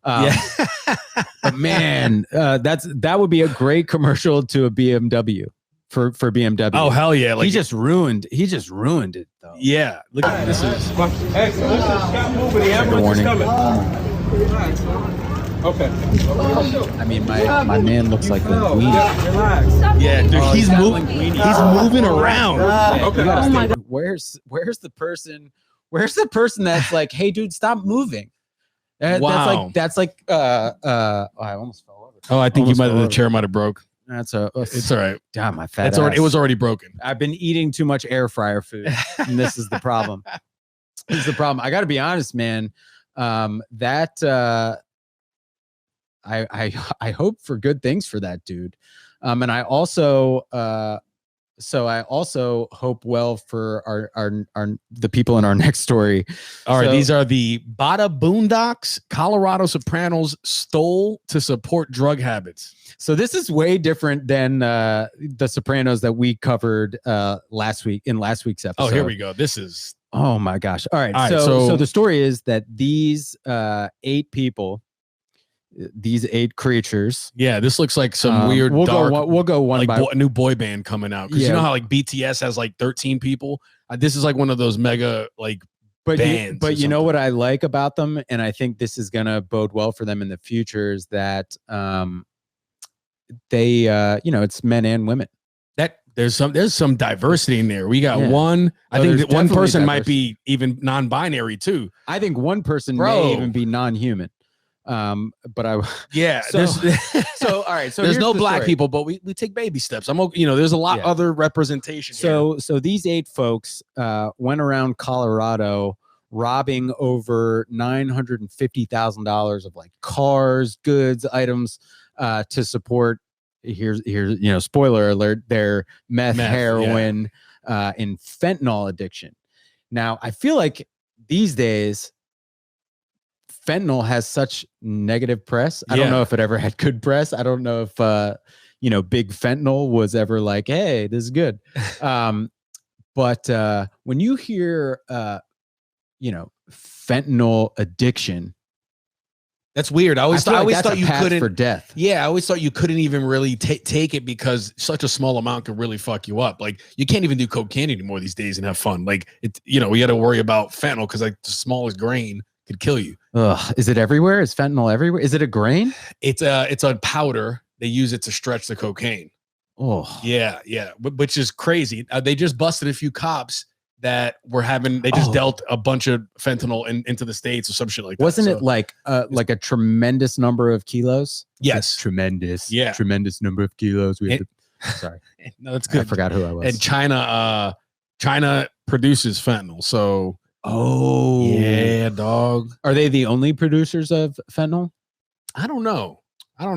But man, that would be a great commercial to a BMW. For BMW. Oh hell yeah! Like he just ruined it though. Yeah, look at this. Hey, stop moving. The ambulance is coming. Okay. I mean, my man looks like Linguini. Yeah, dude, he's moving. He's moving around. Okay. Oh my God. Where's the person? Where's the person that's like, hey, dude, stop moving? Wow. That's like. I almost fell over. Oh, I think the chair might have broke. It's all right. Damn, my fat. It was already broken. I've been eating too much air fryer food, and this is the problem. I got to be honest, man. I hope for good things for that dude, and I also hope well for our the people in our next story. All right, these are the Bada Boondocks. Colorado Sopranos stole to support drug habits. So this is way different than the Sopranos that we covered last week's episode. Oh, here we go. This is. Oh my gosh! All right. So the story is that these 8 people. These 8 creatures. Yeah, this looks like some weird. We'll go one by a new boy band coming out because you know how like BTS has like 13 people. This is like one of those mega like bands. But you know what I like about them, and I think this is gonna bode well for them in the future is that they it's men and women. That there's some diversity in there. We got one. I think that one person might be even non-binary too. I think one person may even be non-human. But all right. So there's no black people, but we take baby steps. I'm okay. There's a lot other representation. So these 8 folks went around Colorado robbing over $950,000 of like cars, goods, items to support. Here's spoiler alert, their meth heroin, and fentanyl addiction. Now I feel like these days. Fentanyl has such negative press. I don't know if it ever had good press. I don't know if Big Fentanyl was ever like, hey, this is good. But when you hear fentanyl addiction, that's weird. I always thought you couldn't for death. Yeah, I always thought you couldn't even really take it because such a small amount could really fuck you up. Like you can't even do cocaine anymore these days and have fun. Like we got to worry about fentanyl because like the smallest grain could kill you. Ugh, is it everywhere? Is fentanyl everywhere? Is it a grain? It's a powder. They use it to stretch the cocaine. Oh, yeah, which is crazy. They just busted a few cops that were having. They just dealt a bunch of fentanyl into the states or some shit like that. Wasn't it like a tremendous number of kilos? Yes, tremendous. Yeah, tremendous number of kilos. Sorry, no, that's good. I forgot who I was. And China produces fentanyl, so. Oh, Yeah, dog. Are they the only producers of fentanyl? I don't know. I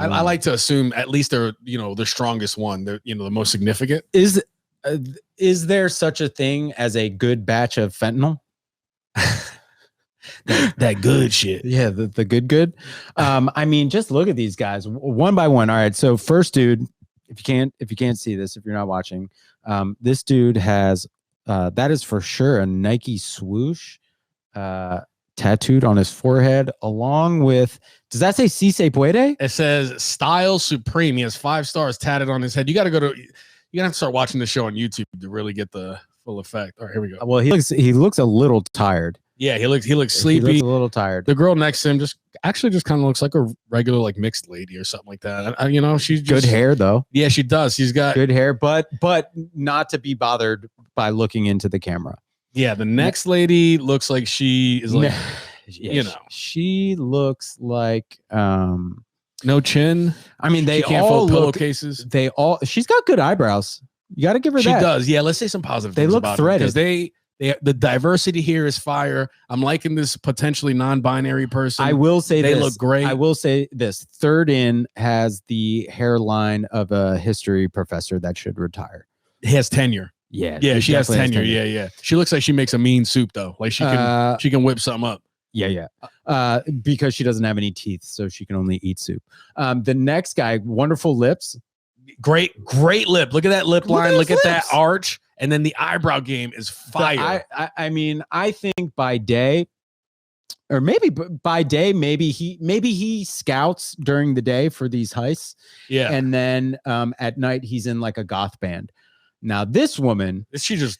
Wow. like to assume at least they're, the strongest one. They're, the most significant. Is there such a thing as a good batch of fentanyl? that good shit. Yeah, the good. I mean, just look at these guys one by one. All right, so first dude, if you can't see this, if you're not watching, this dude has that is for sure a Nike swoosh tattooed on his forehead, along with, does that say Si Se Puede? It says Style Supreme. He has 5 stars tatted on his head. You gotta have to start watching the show on YouTube to really get the full effect. All right, here we go. Well, he looks a little tired. Yeah, he looks sleepy. He looks a little tired. The girl next to him just kind of looks like a regular like mixed lady or something like that. She's just, good hair though. Yeah, she does. She's got good hair, but not to be bothered by looking into the camera. Yeah, the next lady looks like she is like, she looks like no chin. I mean, they can't all fold look, pillowcases. She's got good eyebrows. You got to give her that. She does. Yeah, let's say some positive. They things look about threaded. Because the diversity here is fire. I'm liking this potentially non-binary person. I will say they look great. I will say this: third in has the hairline of a history professor that should retire. He has tenure. Yeah, she has tenure. Yeah. She looks like she makes a mean soup though. Like she can whip something up. Yeah. Because she doesn't have any teeth, so she can only eat soup. The next guy, wonderful lips. Great lip. Look at that lip line. Look at that arch. And then the eyebrow game is fire. I mean, I think by day, or maybe by day, maybe he scouts during the day for these heists. Yeah. And then at night he's in like a goth band. Now this woman, this is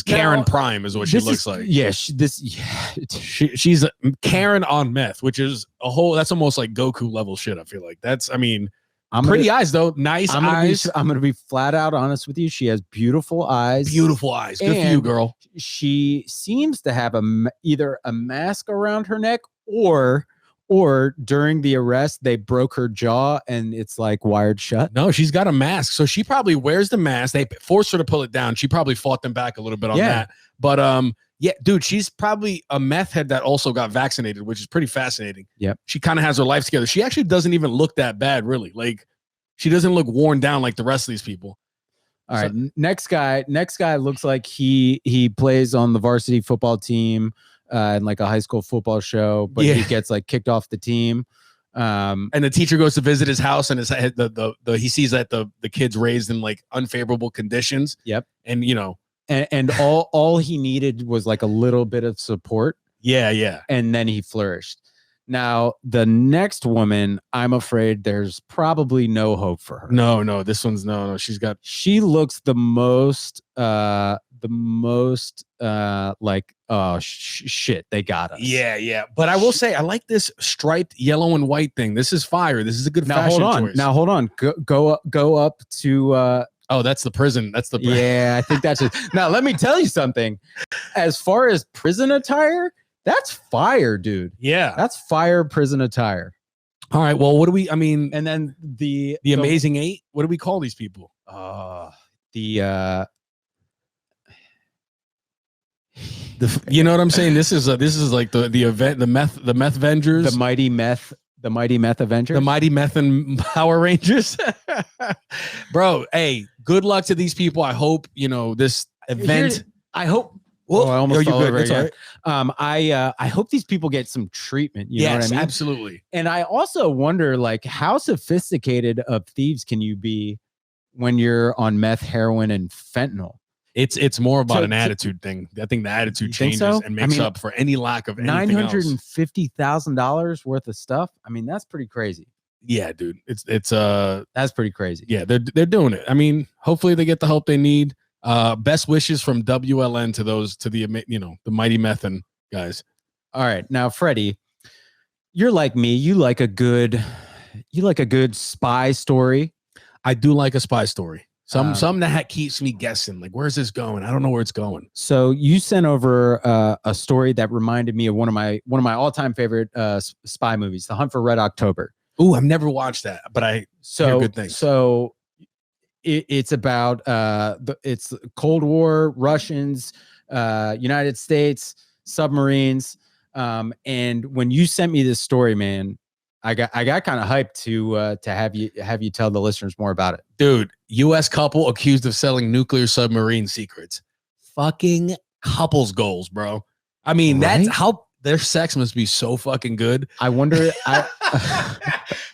Karen Prime is what she looks like. Yeah, she's Karen on meth, which is that's almost like Goku level shit. I feel like pretty eyes though, nice eyes. I'm gonna be flat out honest with you. She has beautiful eyes. Beautiful eyes. Good for you, girl. She seems to have either a mask around her neck or during the arrest they broke her jaw and it's like wired shut. No, she's got a mask, so she probably wears the mask. They forced her to pull it down. She probably fought them back a little bit on that. But yeah, dude, she's probably a meth head that also got vaccinated, which is pretty fascinating. Yep. She kind of has her life together. She actually doesn't even look that bad, really. Like, she doesn't look worn down like the rest of these people. All right, next guy looks like he plays on the varsity football team in like a high school football show, but he gets like kicked off the team. And the teacher goes to visit his house, and he sees that the kid's raised in like unfavorable conditions. Yep. And and all he needed was like a little bit of support. Yeah. And then he flourished. Now, the next woman, I'm afraid there's probably no hope for her. No, this one's no. She looks the most like, oh shit, they got us. Yeah. But I will say, I like this striped yellow and white thing. This is fire. This is a good fashion choice. Now hold on. Go up to oh, that's the prison. That's the prison. Yeah, I think that's it. Now, let me tell you something. As far as prison attire, that's fire, dude. Yeah. That's fire prison attire. All right. Well, and then the Amazing Eight, what do we call these people? You know what I'm saying? This is like the event, the meth Vengers, the mighty meth Avengers, the mighty meth and Power Rangers. Bro, hey, good luck to these people. I hope this event. I hope. Well, I almost fell over again. I hope these people get some treatment. You know what I mean? Absolutely. And I also wonder, like, how sophisticated of thieves can you be when you're on meth, heroin, and fentanyl? It's more about an attitude thing. I think the attitude changes and makes up for any lack of anything else. $950,000 worth of stuff. I mean, that's pretty crazy. Yeah, dude. It's that's pretty crazy. Yeah, they're doing it. I mean, hopefully they get the help they need. Best wishes from WLN to the mighty Methan guys. All right, now Freddie, you're like me. You like a good spy story. I do like a spy story. Some that keeps me guessing. Like, where's this going? I don't know where it's going. So you sent over a story that reminded me of one of my all-time favorite spy movies, The Hunt for Red October. Ooh, I've never watched that, but I hear good things. So it's about it's Cold War, Russians United States, submarines. And when you sent me this story, man, I got kind of hyped to have you tell the listeners more about it. Dude, U.S. couple accused of selling nuclear submarine secrets. Fucking couples goals, bro. I mean, Right? that's how their sex must be so fucking good. I wonder.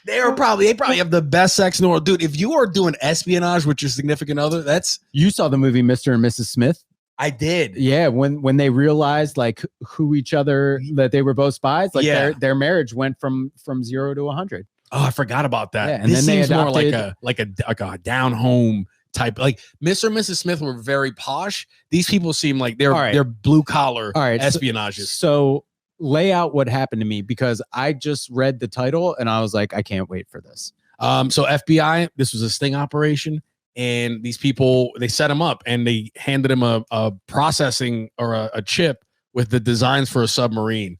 They probably have the best sex in the world, dude. If you are doing espionage with your significant other, You saw the movie Mr. and Mrs. Smith. I did. Yeah, when they realized like who each other, that they were both spies, like their marriage went from 0 to 100. Oh, I forgot about that. Yeah, and this then they seems more adopted- like a down home type. Like Mr. and Mrs. Smith were very posh. These people seem like they're blue collar espionages. So lay out what happened to me, because I just read the title and I was like, I can't wait for this. So FBI, this was a sting operation. And these people, they set him up and they handed him a processing or a chip with the designs for a submarine,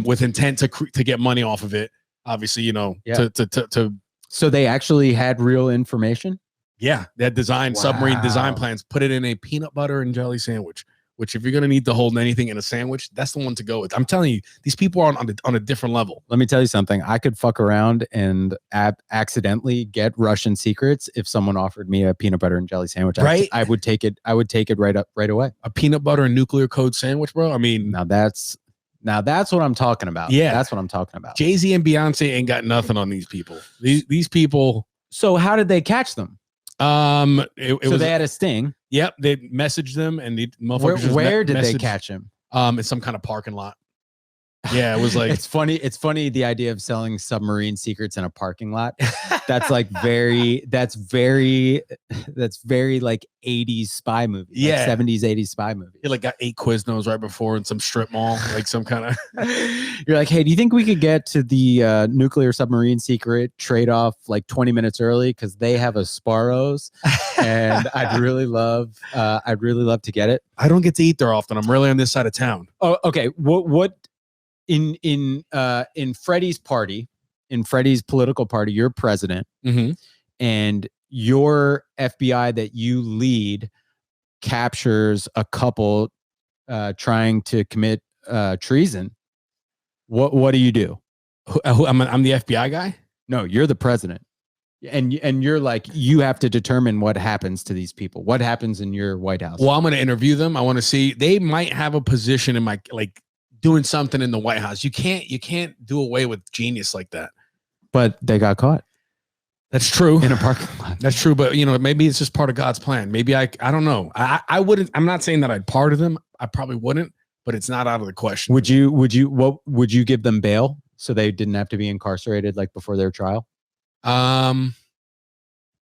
with intent to get money off of it. Obviously, to So they actually had real information. Yeah, they had submarine design plans. Put it in a peanut butter and jelly sandwich. Which, if you're gonna need to hold anything in a sandwich, that's the one to go with. I'm telling you, these people are on a different level. Let me tell you something. I could fuck around and accidentally get Russian secrets if someone offered me a peanut butter and jelly sandwich. Right? I would take it. I would take it right away. A peanut butter and nuclear code sandwich, bro. I mean, now that's what I'm talking about. Yeah, that's what I'm talking about. Jay-Z and Beyonce ain't got nothing on these people. These people. So how did they catch them? They had a sting. Yep, they messaged them, and the motherfuckers. Where did they catch him? In some kind of parking lot. Yeah, it was like it's funny. It's funny, the idea of selling submarine secrets in a parking lot. That's like very like 80s spy movie. Yeah, like 70s, 80s spy movie. He like got 8 Quiznos right before in some strip mall, like some kind of. You're like, hey, do you think we could get to the nuclear submarine secret trade off like 20 minutes early, because they have a Sparrows, and I'd really love to get it. I don't get to eat there often. I'm really on this side of town. Oh, okay. What in Freddie's party, in Freddie's political party, you're president, and your FBI that you lead captures a couple trying to commit treason. What do you do? I'm the FBI guy? No, you're the president. And you're like, you have to determine what happens to these people. What happens in your White House? Well, I'm going to interview them. I want to see, they might have a position in my, like, doing something in the White House. You can't do away with genius like that. But they got caught. That's true. In a parking lot. That's true. But maybe it's just part of God's plan. Maybe I don't know. I wouldn't, I'm not saying that I'd pardon them. I probably wouldn't, but it's not out of the question. Would you give them bail so they didn't have to be incarcerated like before their trial?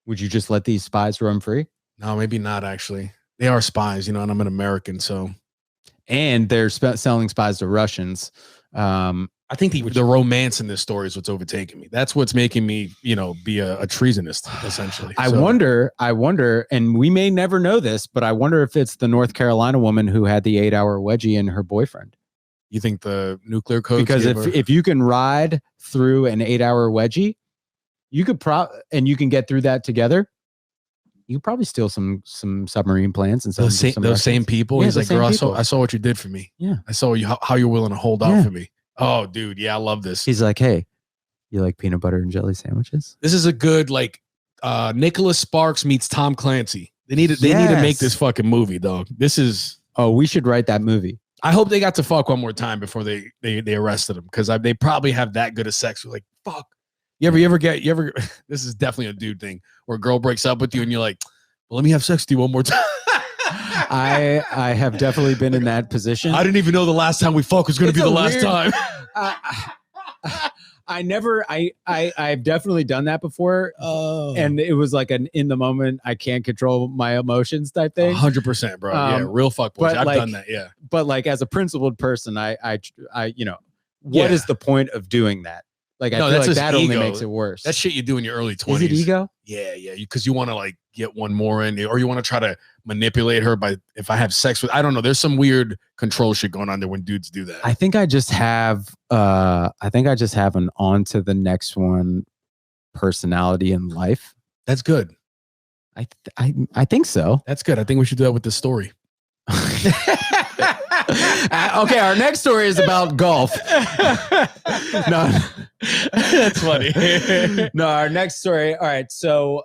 Would you just let these spies run free? No, maybe not actually. They are spies, and I'm an American, so. And they're selling spies to Russians. I think the romance in this story is what's overtaking me. That's what's making me, be a treasonist, essentially. I wonder, and we may never know this, but I wonder if it's the North Carolina woman who had the 8-hour wedgie in her boyfriend. You think the nuclear code? Because if you can ride through an 8-hour wedgie, you could and you can get through that together. You could probably steal some submarine plans and those same people. Yeah, he's like, girl, I saw what you did for me. Yeah, I saw how you're willing to hold out for me. Oh, dude, yeah, I love this. He's like, hey, you like peanut butter and jelly sandwiches? This is a good Nicholas Sparks meets Tom Clancy. They need to make this fucking movie, dog. This is. Oh, we should write that movie. I hope they got to fuck one more time before they arrested him, because they probably have that good of sex. We're like, fuck. You ever this is definitely a dude thing where a girl breaks up with you and you're like, well, let me have sex with you one more time. I have definitely been in that position. I didn't even know the last time we fucked was going to be the last time. I've definitely done that before. Oh. And it was like an in the moment, I can't control my emotions type thing. 100%, bro. Yeah, real fuck boys. I've done that. Yeah. But like as a principled person, what is the point of doing that? Like, I feel like that ego. Only makes it worse. That shit you do in your early 20s. Is it ego? Yeah. Because you want to get one more in, or you want to try to manipulate her if I have sex with, I don't know. There's some weird control shit going on there when dudes do that. I think I just have an on to the next one personality in life. That's good. I think so. That's good. I think we should do that with this story. Okay, our next story is about golf. No, That's funny. no, our next story. All right, so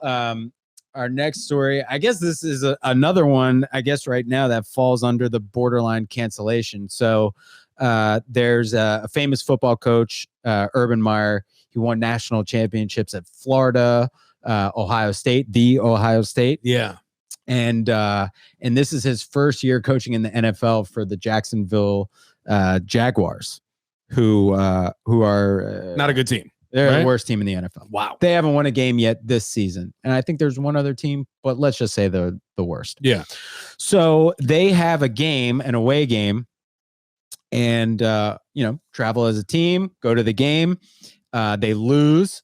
our next story, I guess this is another one, I guess right now that falls under the borderline cancellation. So there's a famous football coach, Urban Meyer. He won national championships at Florida, Ohio State. Yeah. And this is his first year coaching in the NFL for the Jacksonville Jaguars, who are Not a good team. They're right? the worst team in the NFL. Wow. They haven't won a game yet this season. And I think there's one other team, but let's just say they're the worst. Yeah. So they have a game, an away game, and travel as a team, go to the game. They lose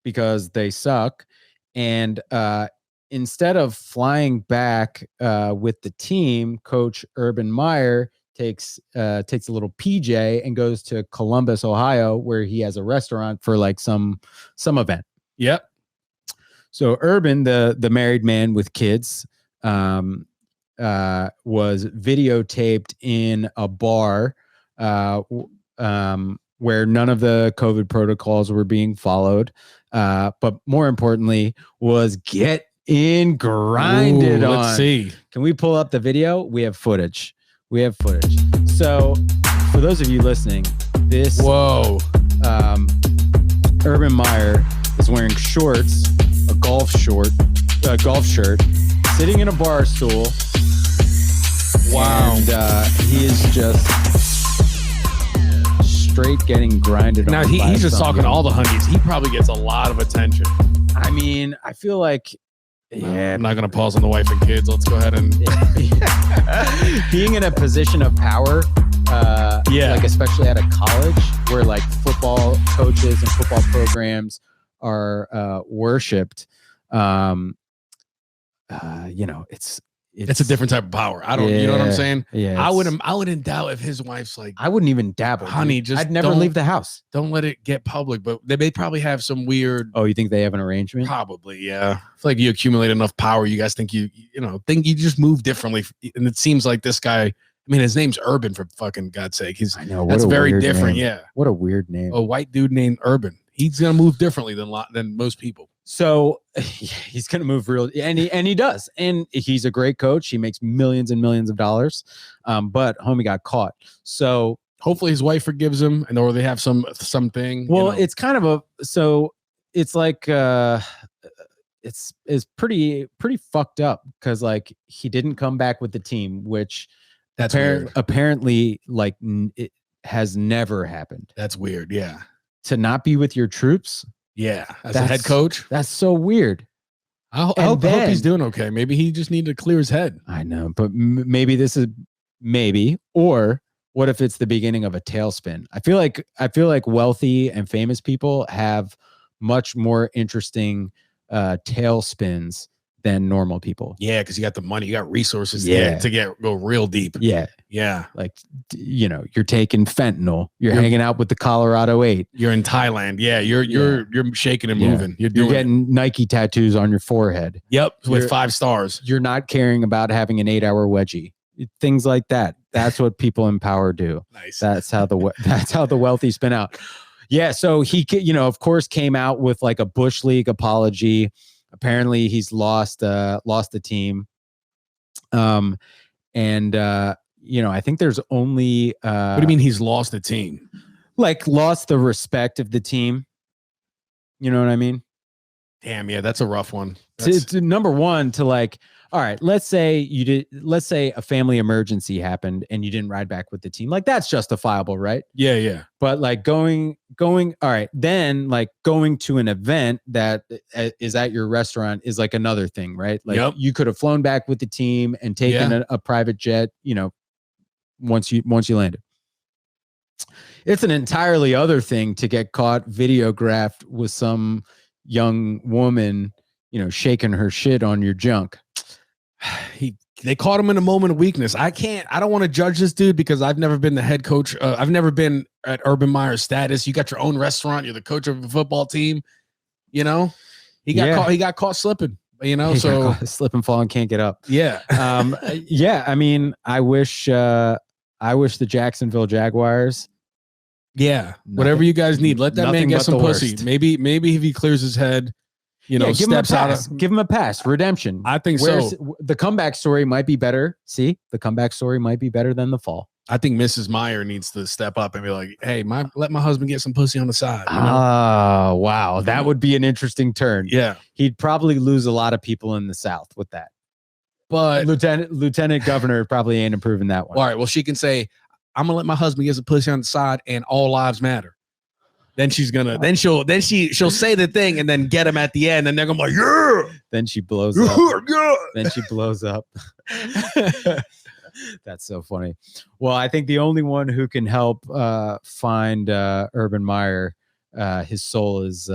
because they suck. And instead of flying back with the team, Coach Urban Meyer takes a little PJ and goes to Columbus, Ohio, where he has a restaurant for like some event. Yep. So Urban, the married man with kids, was videotaped in a bar where none of the COVID protocols were being followed. But more importantly, was grinded on. Let's see. Can we pull up the video? We have footage. So for those of you listening, this Urban Meyer is wearing shorts, a golf shirt, sitting in a bar stool. Wow. And he is just straight getting grinded now on. Now he's just talking to all the honeys. He probably gets a lot of attention. I mean, I feel like I'm not going to pause on the wife and kids. Let's go ahead and being in a position of power. Like especially at a college where like football coaches and football programs are worshipped. It's a different type of power. I don't, you know what I'm saying? Yeah. I wouldn't doubt if his wife's like, I wouldn't even dabble. Honey, dude. I'd never leave the house. Don't let it get public, but they may probably have some weird. Oh, you think they have an arrangement? Probably, yeah. I feel like you accumulate enough power. You guys think you just move differently. And it seems like this guy, I mean, his name's Urban, for fucking God's sake. I know. That's very different. Name. Yeah. What a weird name. A white dude named Urban. He's going to move differently than most people. So he's going to move real, and he does. And he's a great coach. He makes millions and millions of dollars. But homie got caught. So hopefully his wife forgives him, or they have something. Well, it's kind of it's like it's pretty fucked up because like he didn't come back with the team, which that's apparently like it has never happened. That's weird. Yeah. To not be with your troops. Yeah. As a head coach. That's so weird. I hope he's doing okay. Maybe he just needed to clear his head. I know, but maybe this is or what if it's the beginning of a tailspin? I feel like wealthy and famous people have much more interesting tailspins than normal people. Yeah, because you got the money, you got resources to go real deep. Yeah. Yeah. Like, you're taking fentanyl. You're hanging out with the Colorado 8. You're in Thailand. Yeah. You're shaking and moving. You're getting Nike tattoos on your forehead. Yep. With 5 stars. You're not caring about having an 8-hour wedgie. Things like that. That's what people in power do. Nice. That's how the wealthy spin out. Yeah. So he, of course, came out with like a Bush League apology. Apparently he's lost the team. I think there's only what do you mean he's lost the team? Like lost the respect of the team. You know what I mean? Damn, yeah, that's a rough one. To number one, to like, all right, let's say a family emergency happened and you didn't ride back with the team. Like that's justifiable, right? Yeah, yeah. But like going, all right, then like going to an event that is at your restaurant is like another thing, right? Like you could have flown back with the team and taken a private jet, once you landed. It's an entirely other thing to get caught videographed with some young woman, shaking her shit on your junk. They caught him in a moment of weakness. I don't want to judge this dude because I've never been the head coach. I've never been at Urban Meyer's status. You got your own restaurant. You're the coach of a football team. He got caught. He got caught slipping. You know, so slip and fall and can't get up. yeah. Yeah. I mean, I wish the Jacksonville Jaguars. Yeah. Whatever you guys need, let that man get some pussy. Worst. Maybe if he clears his head, you know, steps out of. Give him a pass. Redemption. I think so. The comeback story might be better. See, the comeback story might be better than the fall. I think Mrs. Meyer needs to step up and be like, hey, let my husband get some pussy on the side. You know? Oh, wow. That would be an interesting turn. Yeah. He'd probably lose a lot of people in the South with that. But Lieutenant Governor probably ain't improving that one. All right. Well, she can say, I'm gonna let my husband get some pussy on the side and all lives matter. Then she'll say the thing and then get him at the end and they're gonna be like, yeah. Then she blows up. Yeah. Then she blows up. That's so funny. Well, I think the only one who can help find Urban Meyer, his soul is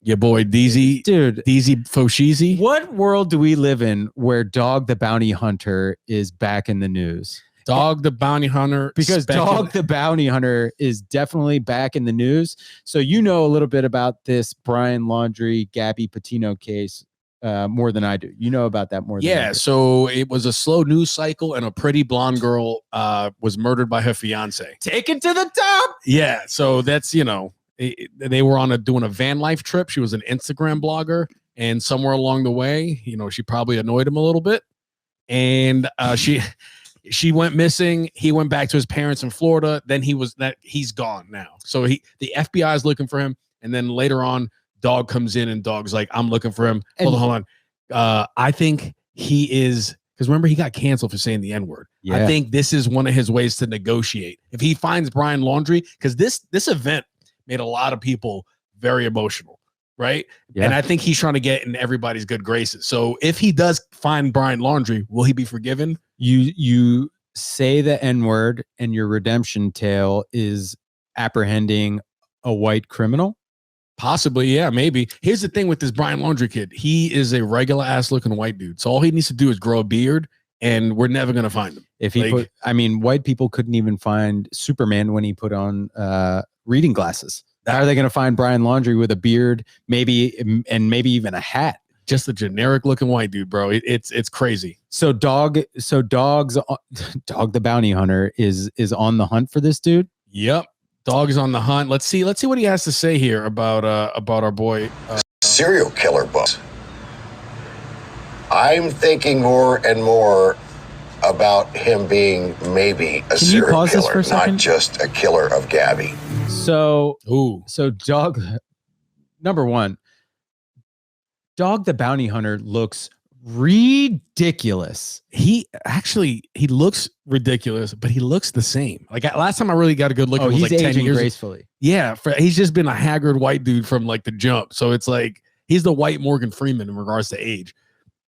your boy DZ. Dude, DZ Foshizi. What world do we live in where Dogg the Bounty Hunter is back in the news? Dogg the Bounty Hunter. Because Dogg the Bounty Hunter is definitely back in the news. So you know a little bit about this Brian Laundrie, Gabby Petito case more than I do. You know about that more than I do. So it was a slow news cycle and a pretty blonde girl was murdered by her fiance. Take it to the top. Yeah. So that's, you know, they were doing a van life trip. She was an Instagram blogger. And somewhere along the way, you know, she probably annoyed him a little bit. And she went missing. He went back to his parents in Florida. Then he's gone now. So the FBI is looking for him. And then later on, Dogg comes in and Dogg's like, I'm looking for him. Hold on. I think he is, because remember, he got canceled for saying the N-word. Yeah. I think this is one of his ways to negotiate. If he finds Brian Laundrie, because this event made a lot of people very emotional, right? Yeah. And I think he's trying to get in everybody's good graces. So if he does find Brian Laundrie, will he be forgiven? You say the N-word and your redemption tale is apprehending a white criminal? Possibly, yeah, maybe. Here's the thing with this Brian Laundrie kid. He is a regular ass looking white dude. So all he needs to do is grow a beard and we're never going to find him. If he white people couldn't even find Superman when he put on reading glasses. How are they going to find Brian Laundrie with a beard, maybe even a hat? Just a generic looking white dude, bro. It's crazy. So Dogg's Dogg the Bounty Hunter is on the hunt for this dude. Yep. Dogg is on the hunt. Let's see what he has to say here about our boy. Serial killer boss. I'm thinking more and more about him being maybe a serial killer, not just a killer of Gabby. So Dogg, number one, Dogg the Bounty Hunter looks ridiculous. He looks ridiculous, but he looks the same. Like last time I really got a good look at him was like 10 years gracefully. Yeah, he's just been a haggard white dude from like the jump. So it's like he's the white Morgan Freeman in regards to age.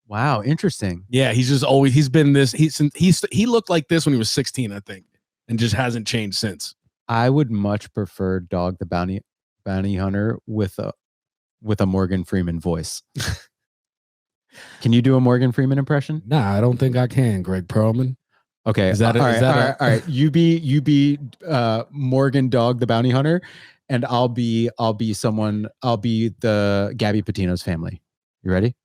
Wow, interesting. Yeah, he's been this. He looked like this when he was 16, I think, and just hasn't changed since. I would much prefer Dogg the Bounty Hunter with a Morgan Freeman voice. Can you do a Morgan Freeman impression? Nah, I don't think I can, Greg Perlman. Okay. All right. You be Morgan Dogg the Bounty Hunter, and I'll be the Gabby Petito's family. You ready?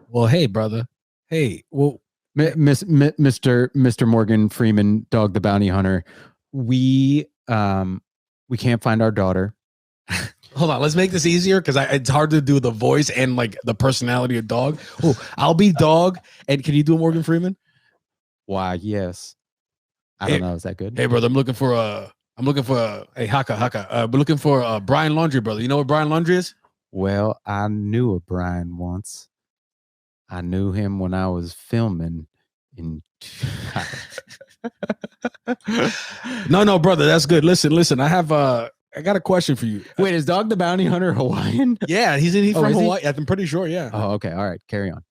Well, hey, brother. Hey, well, Mr. Morgan Freeman, Dogg the Bounty Hunter. We can't find our daughter. Hold on, let's make this easier because it's hard to do the voice and like the personality of Dogg. Oh, I'll be Dogg, and can you do a Morgan Freeman? Why, yes. I don't know. Is that good? Hey, brother, I'm looking for hey, Haka. We're looking for Brian Laundrie, brother. You know what Brian Laundrie is? Well, I knew a Brian once. I knew him when I was filming in. No, brother, that's good. Listen. I got a question for you. Wait, is Dogg the Bounty Hunter Hawaiian? Yeah, he's from Hawaii. I'm pretty sure. Yeah. Oh, okay. All right. Carry on.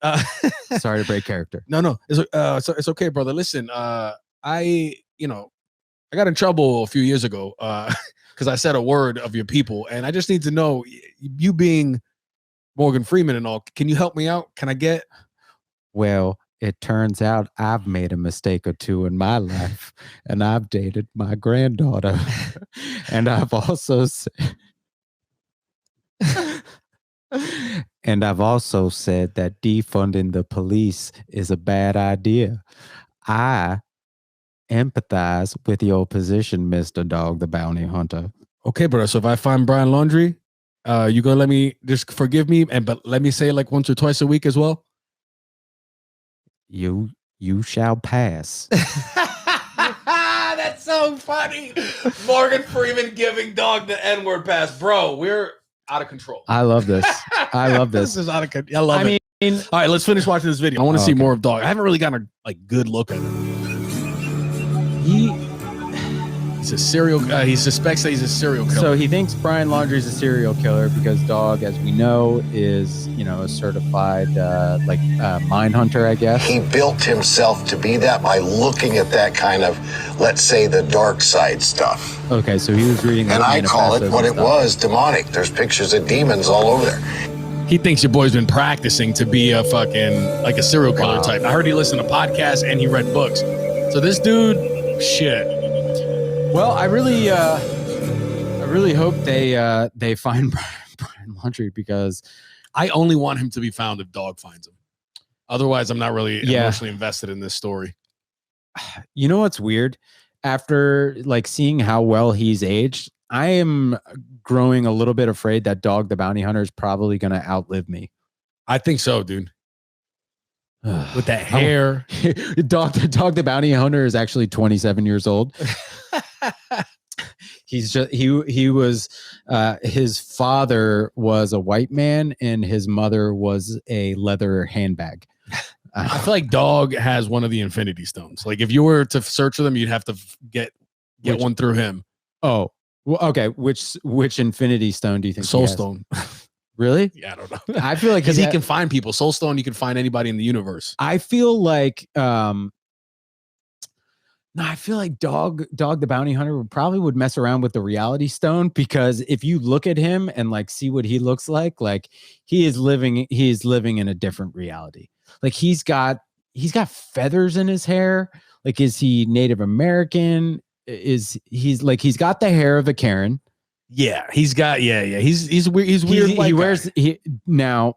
Sorry to break character. No. It's okay, brother. Listen, I got in trouble a few years ago because I said a word of your people, and I just need to know, you being Morgan Freeman and all, can you help me out? Can I get? Well, it turns out I've made a mistake or two in my life, and I've dated my granddaughter, and I've also And I've also said that defunding the police is a bad idea. I empathize with your position, Mr. Dogg the Bounty Hunter. Okay, bro. So if I find Brian Laundrie, you gonna let me just forgive me, but let me say it like once or twice a week as well? You shall pass. That's so funny. Morgan Freeman giving Dogg the N-word pass. Bro, we're out of control. I love this. I love this. This is out of control. I love it. All right, let's finish watching this video. I want to see more of Dogg. I haven't really gotten a good look at him. He's a serial. He suspects that he's a serial killer. So he thinks Brian Laundrie is a serial killer because Dogg, as we know, is a certified mine hunter, I guess. He built himself to be that by looking at that kind of, let's say, the dark side stuff. Okay, so he was reading. And I call it what it was, demonic. There's pictures of demons all over there. He thinks your boy's been practicing to be a fucking like a serial killer type. I heard he listened to podcasts and he read books. So this dude, shit. Well, I really hope they find Brian Laundrie, because I only want him to be found if Dogg finds him. Otherwise, I'm not really emotionally invested in this story. You know what's weird? After seeing how well he's aged, I am growing a little bit afraid that Dogg the Bounty Hunter is probably going to outlive me. I think so, dude. With that hair. Dogg the Bounty Hunter is actually 27 years old. He was his father was a white man and his mother was a leather handbag. I feel like Dogg has one of the Infinity Stones. Like if you were to search for them, you'd have to get one through him. Oh, well, okay. Which Infinity Stone do you think? Soul Stone. Really? Yeah, I don't know. I feel like because he can find people. Soul Stone, you can find anybody in the universe. I feel like I feel like Dogg the Bounty Hunter would mess around with the Reality Stone, because if you look at him and see what he looks like he is living in a different reality. Like he's got feathers in his hair. Like, is he Native American? He's got the hair of a Karen. Yeah, he's got He's weird. He wears now.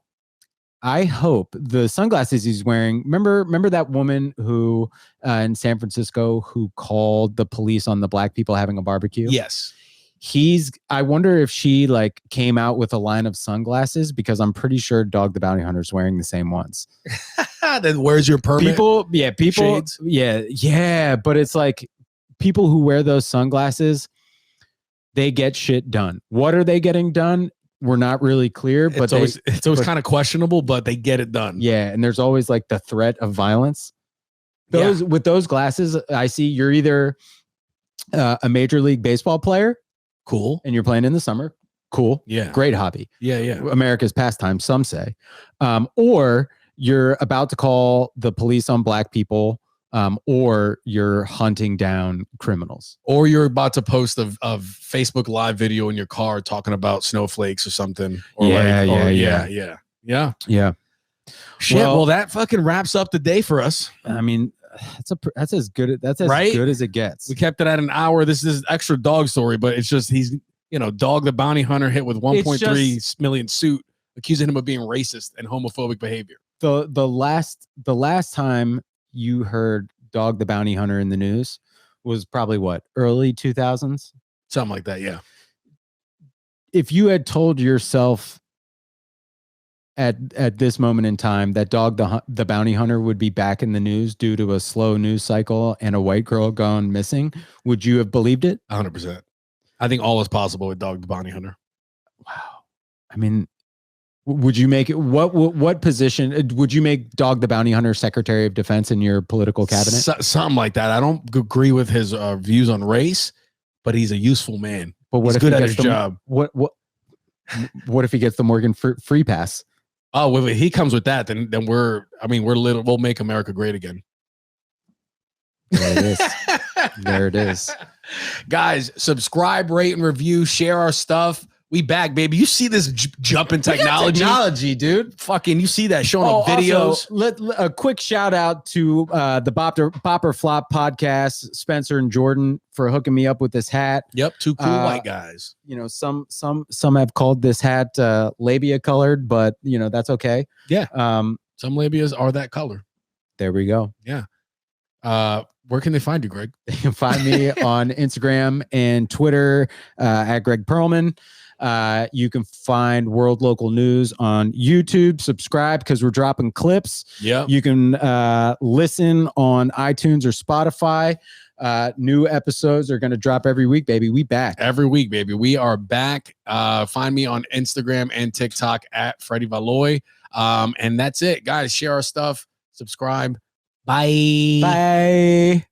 I hope the sunglasses he's wearing. Remember that woman who in San Francisco who called the police on the black people having a barbecue? Yes. I wonder if she came out with a line of sunglasses, because I'm pretty sure Dogg the Bounty Hunter is wearing the same ones. Then where's your permit? People, shades? yeah. But it's people who wear those sunglasses, they get shit done. What are they getting done? We're not really clear, but it's always kind of questionable, but they get it done. Yeah, and there's always the threat of violence. With those glasses, I see you're either a Major League Baseball player, cool, and you're playing in the summer, cool, yeah, great hobby, yeah, America's pastime, some say, or you're about to call the police on black people. Or you're hunting down criminals, or you're about to post a Facebook Live video in your car talking about snowflakes or something. Or yeah. Shit. Well, that fucking wraps up the day for us. I mean, that's as good as it gets. We kept it at an hour. This is extra Dogg story, but it's just he's Dogg the Bounty Hunter hit with 1.3 million suit, accusing him of being racist and homophobic behavior. The last time you heard Dogg the Bounty Hunter in the news was probably early 2000s, something like that. Yeah. If you had told yourself at this moment in time that Dogg the Bounty Hunter would be back in the news due to a slow news cycle and a white girl gone missing, would you have believed it? 100%. I think all is possible with Dogg the Bounty Hunter. Wow. I mean, would you make it? What position would you make Dogg the Bounty Hunter Secretary of Defense in your political cabinet? Something like that. I don't agree with his views on race, but he's a useful man. But he's good at his job. What if he gets the Morgan free pass? Oh, well, if he comes with that, then we'll make America great again. There it is. There it is. Guys, subscribe, rate, and review. Share our stuff. We back, baby. You see this jumping technology, dude. Fucking, you see that showing up videos. Also, a quick shout out to the Bopper Flop podcast, Spencer and Jordan, for hooking me up with this hat. Yep, two cool white guys. You know, some have called this hat labia colored, but you know that's okay. Yeah. Some labias are that color. There we go. Yeah. Where can they find you, Greg? They can find me on Instagram and Twitter at Greg Perlman. You can find World Local News on YouTube. Subscribe because we're dropping clips. Yeah. You can listen on iTunes or Spotify. New episodes are going to drop every week, baby. We back. Every week, baby. We are back. Find me on Instagram and TikTok at Freddie Valoy. And that's it, guys. Share our stuff. Subscribe. Bye. Bye.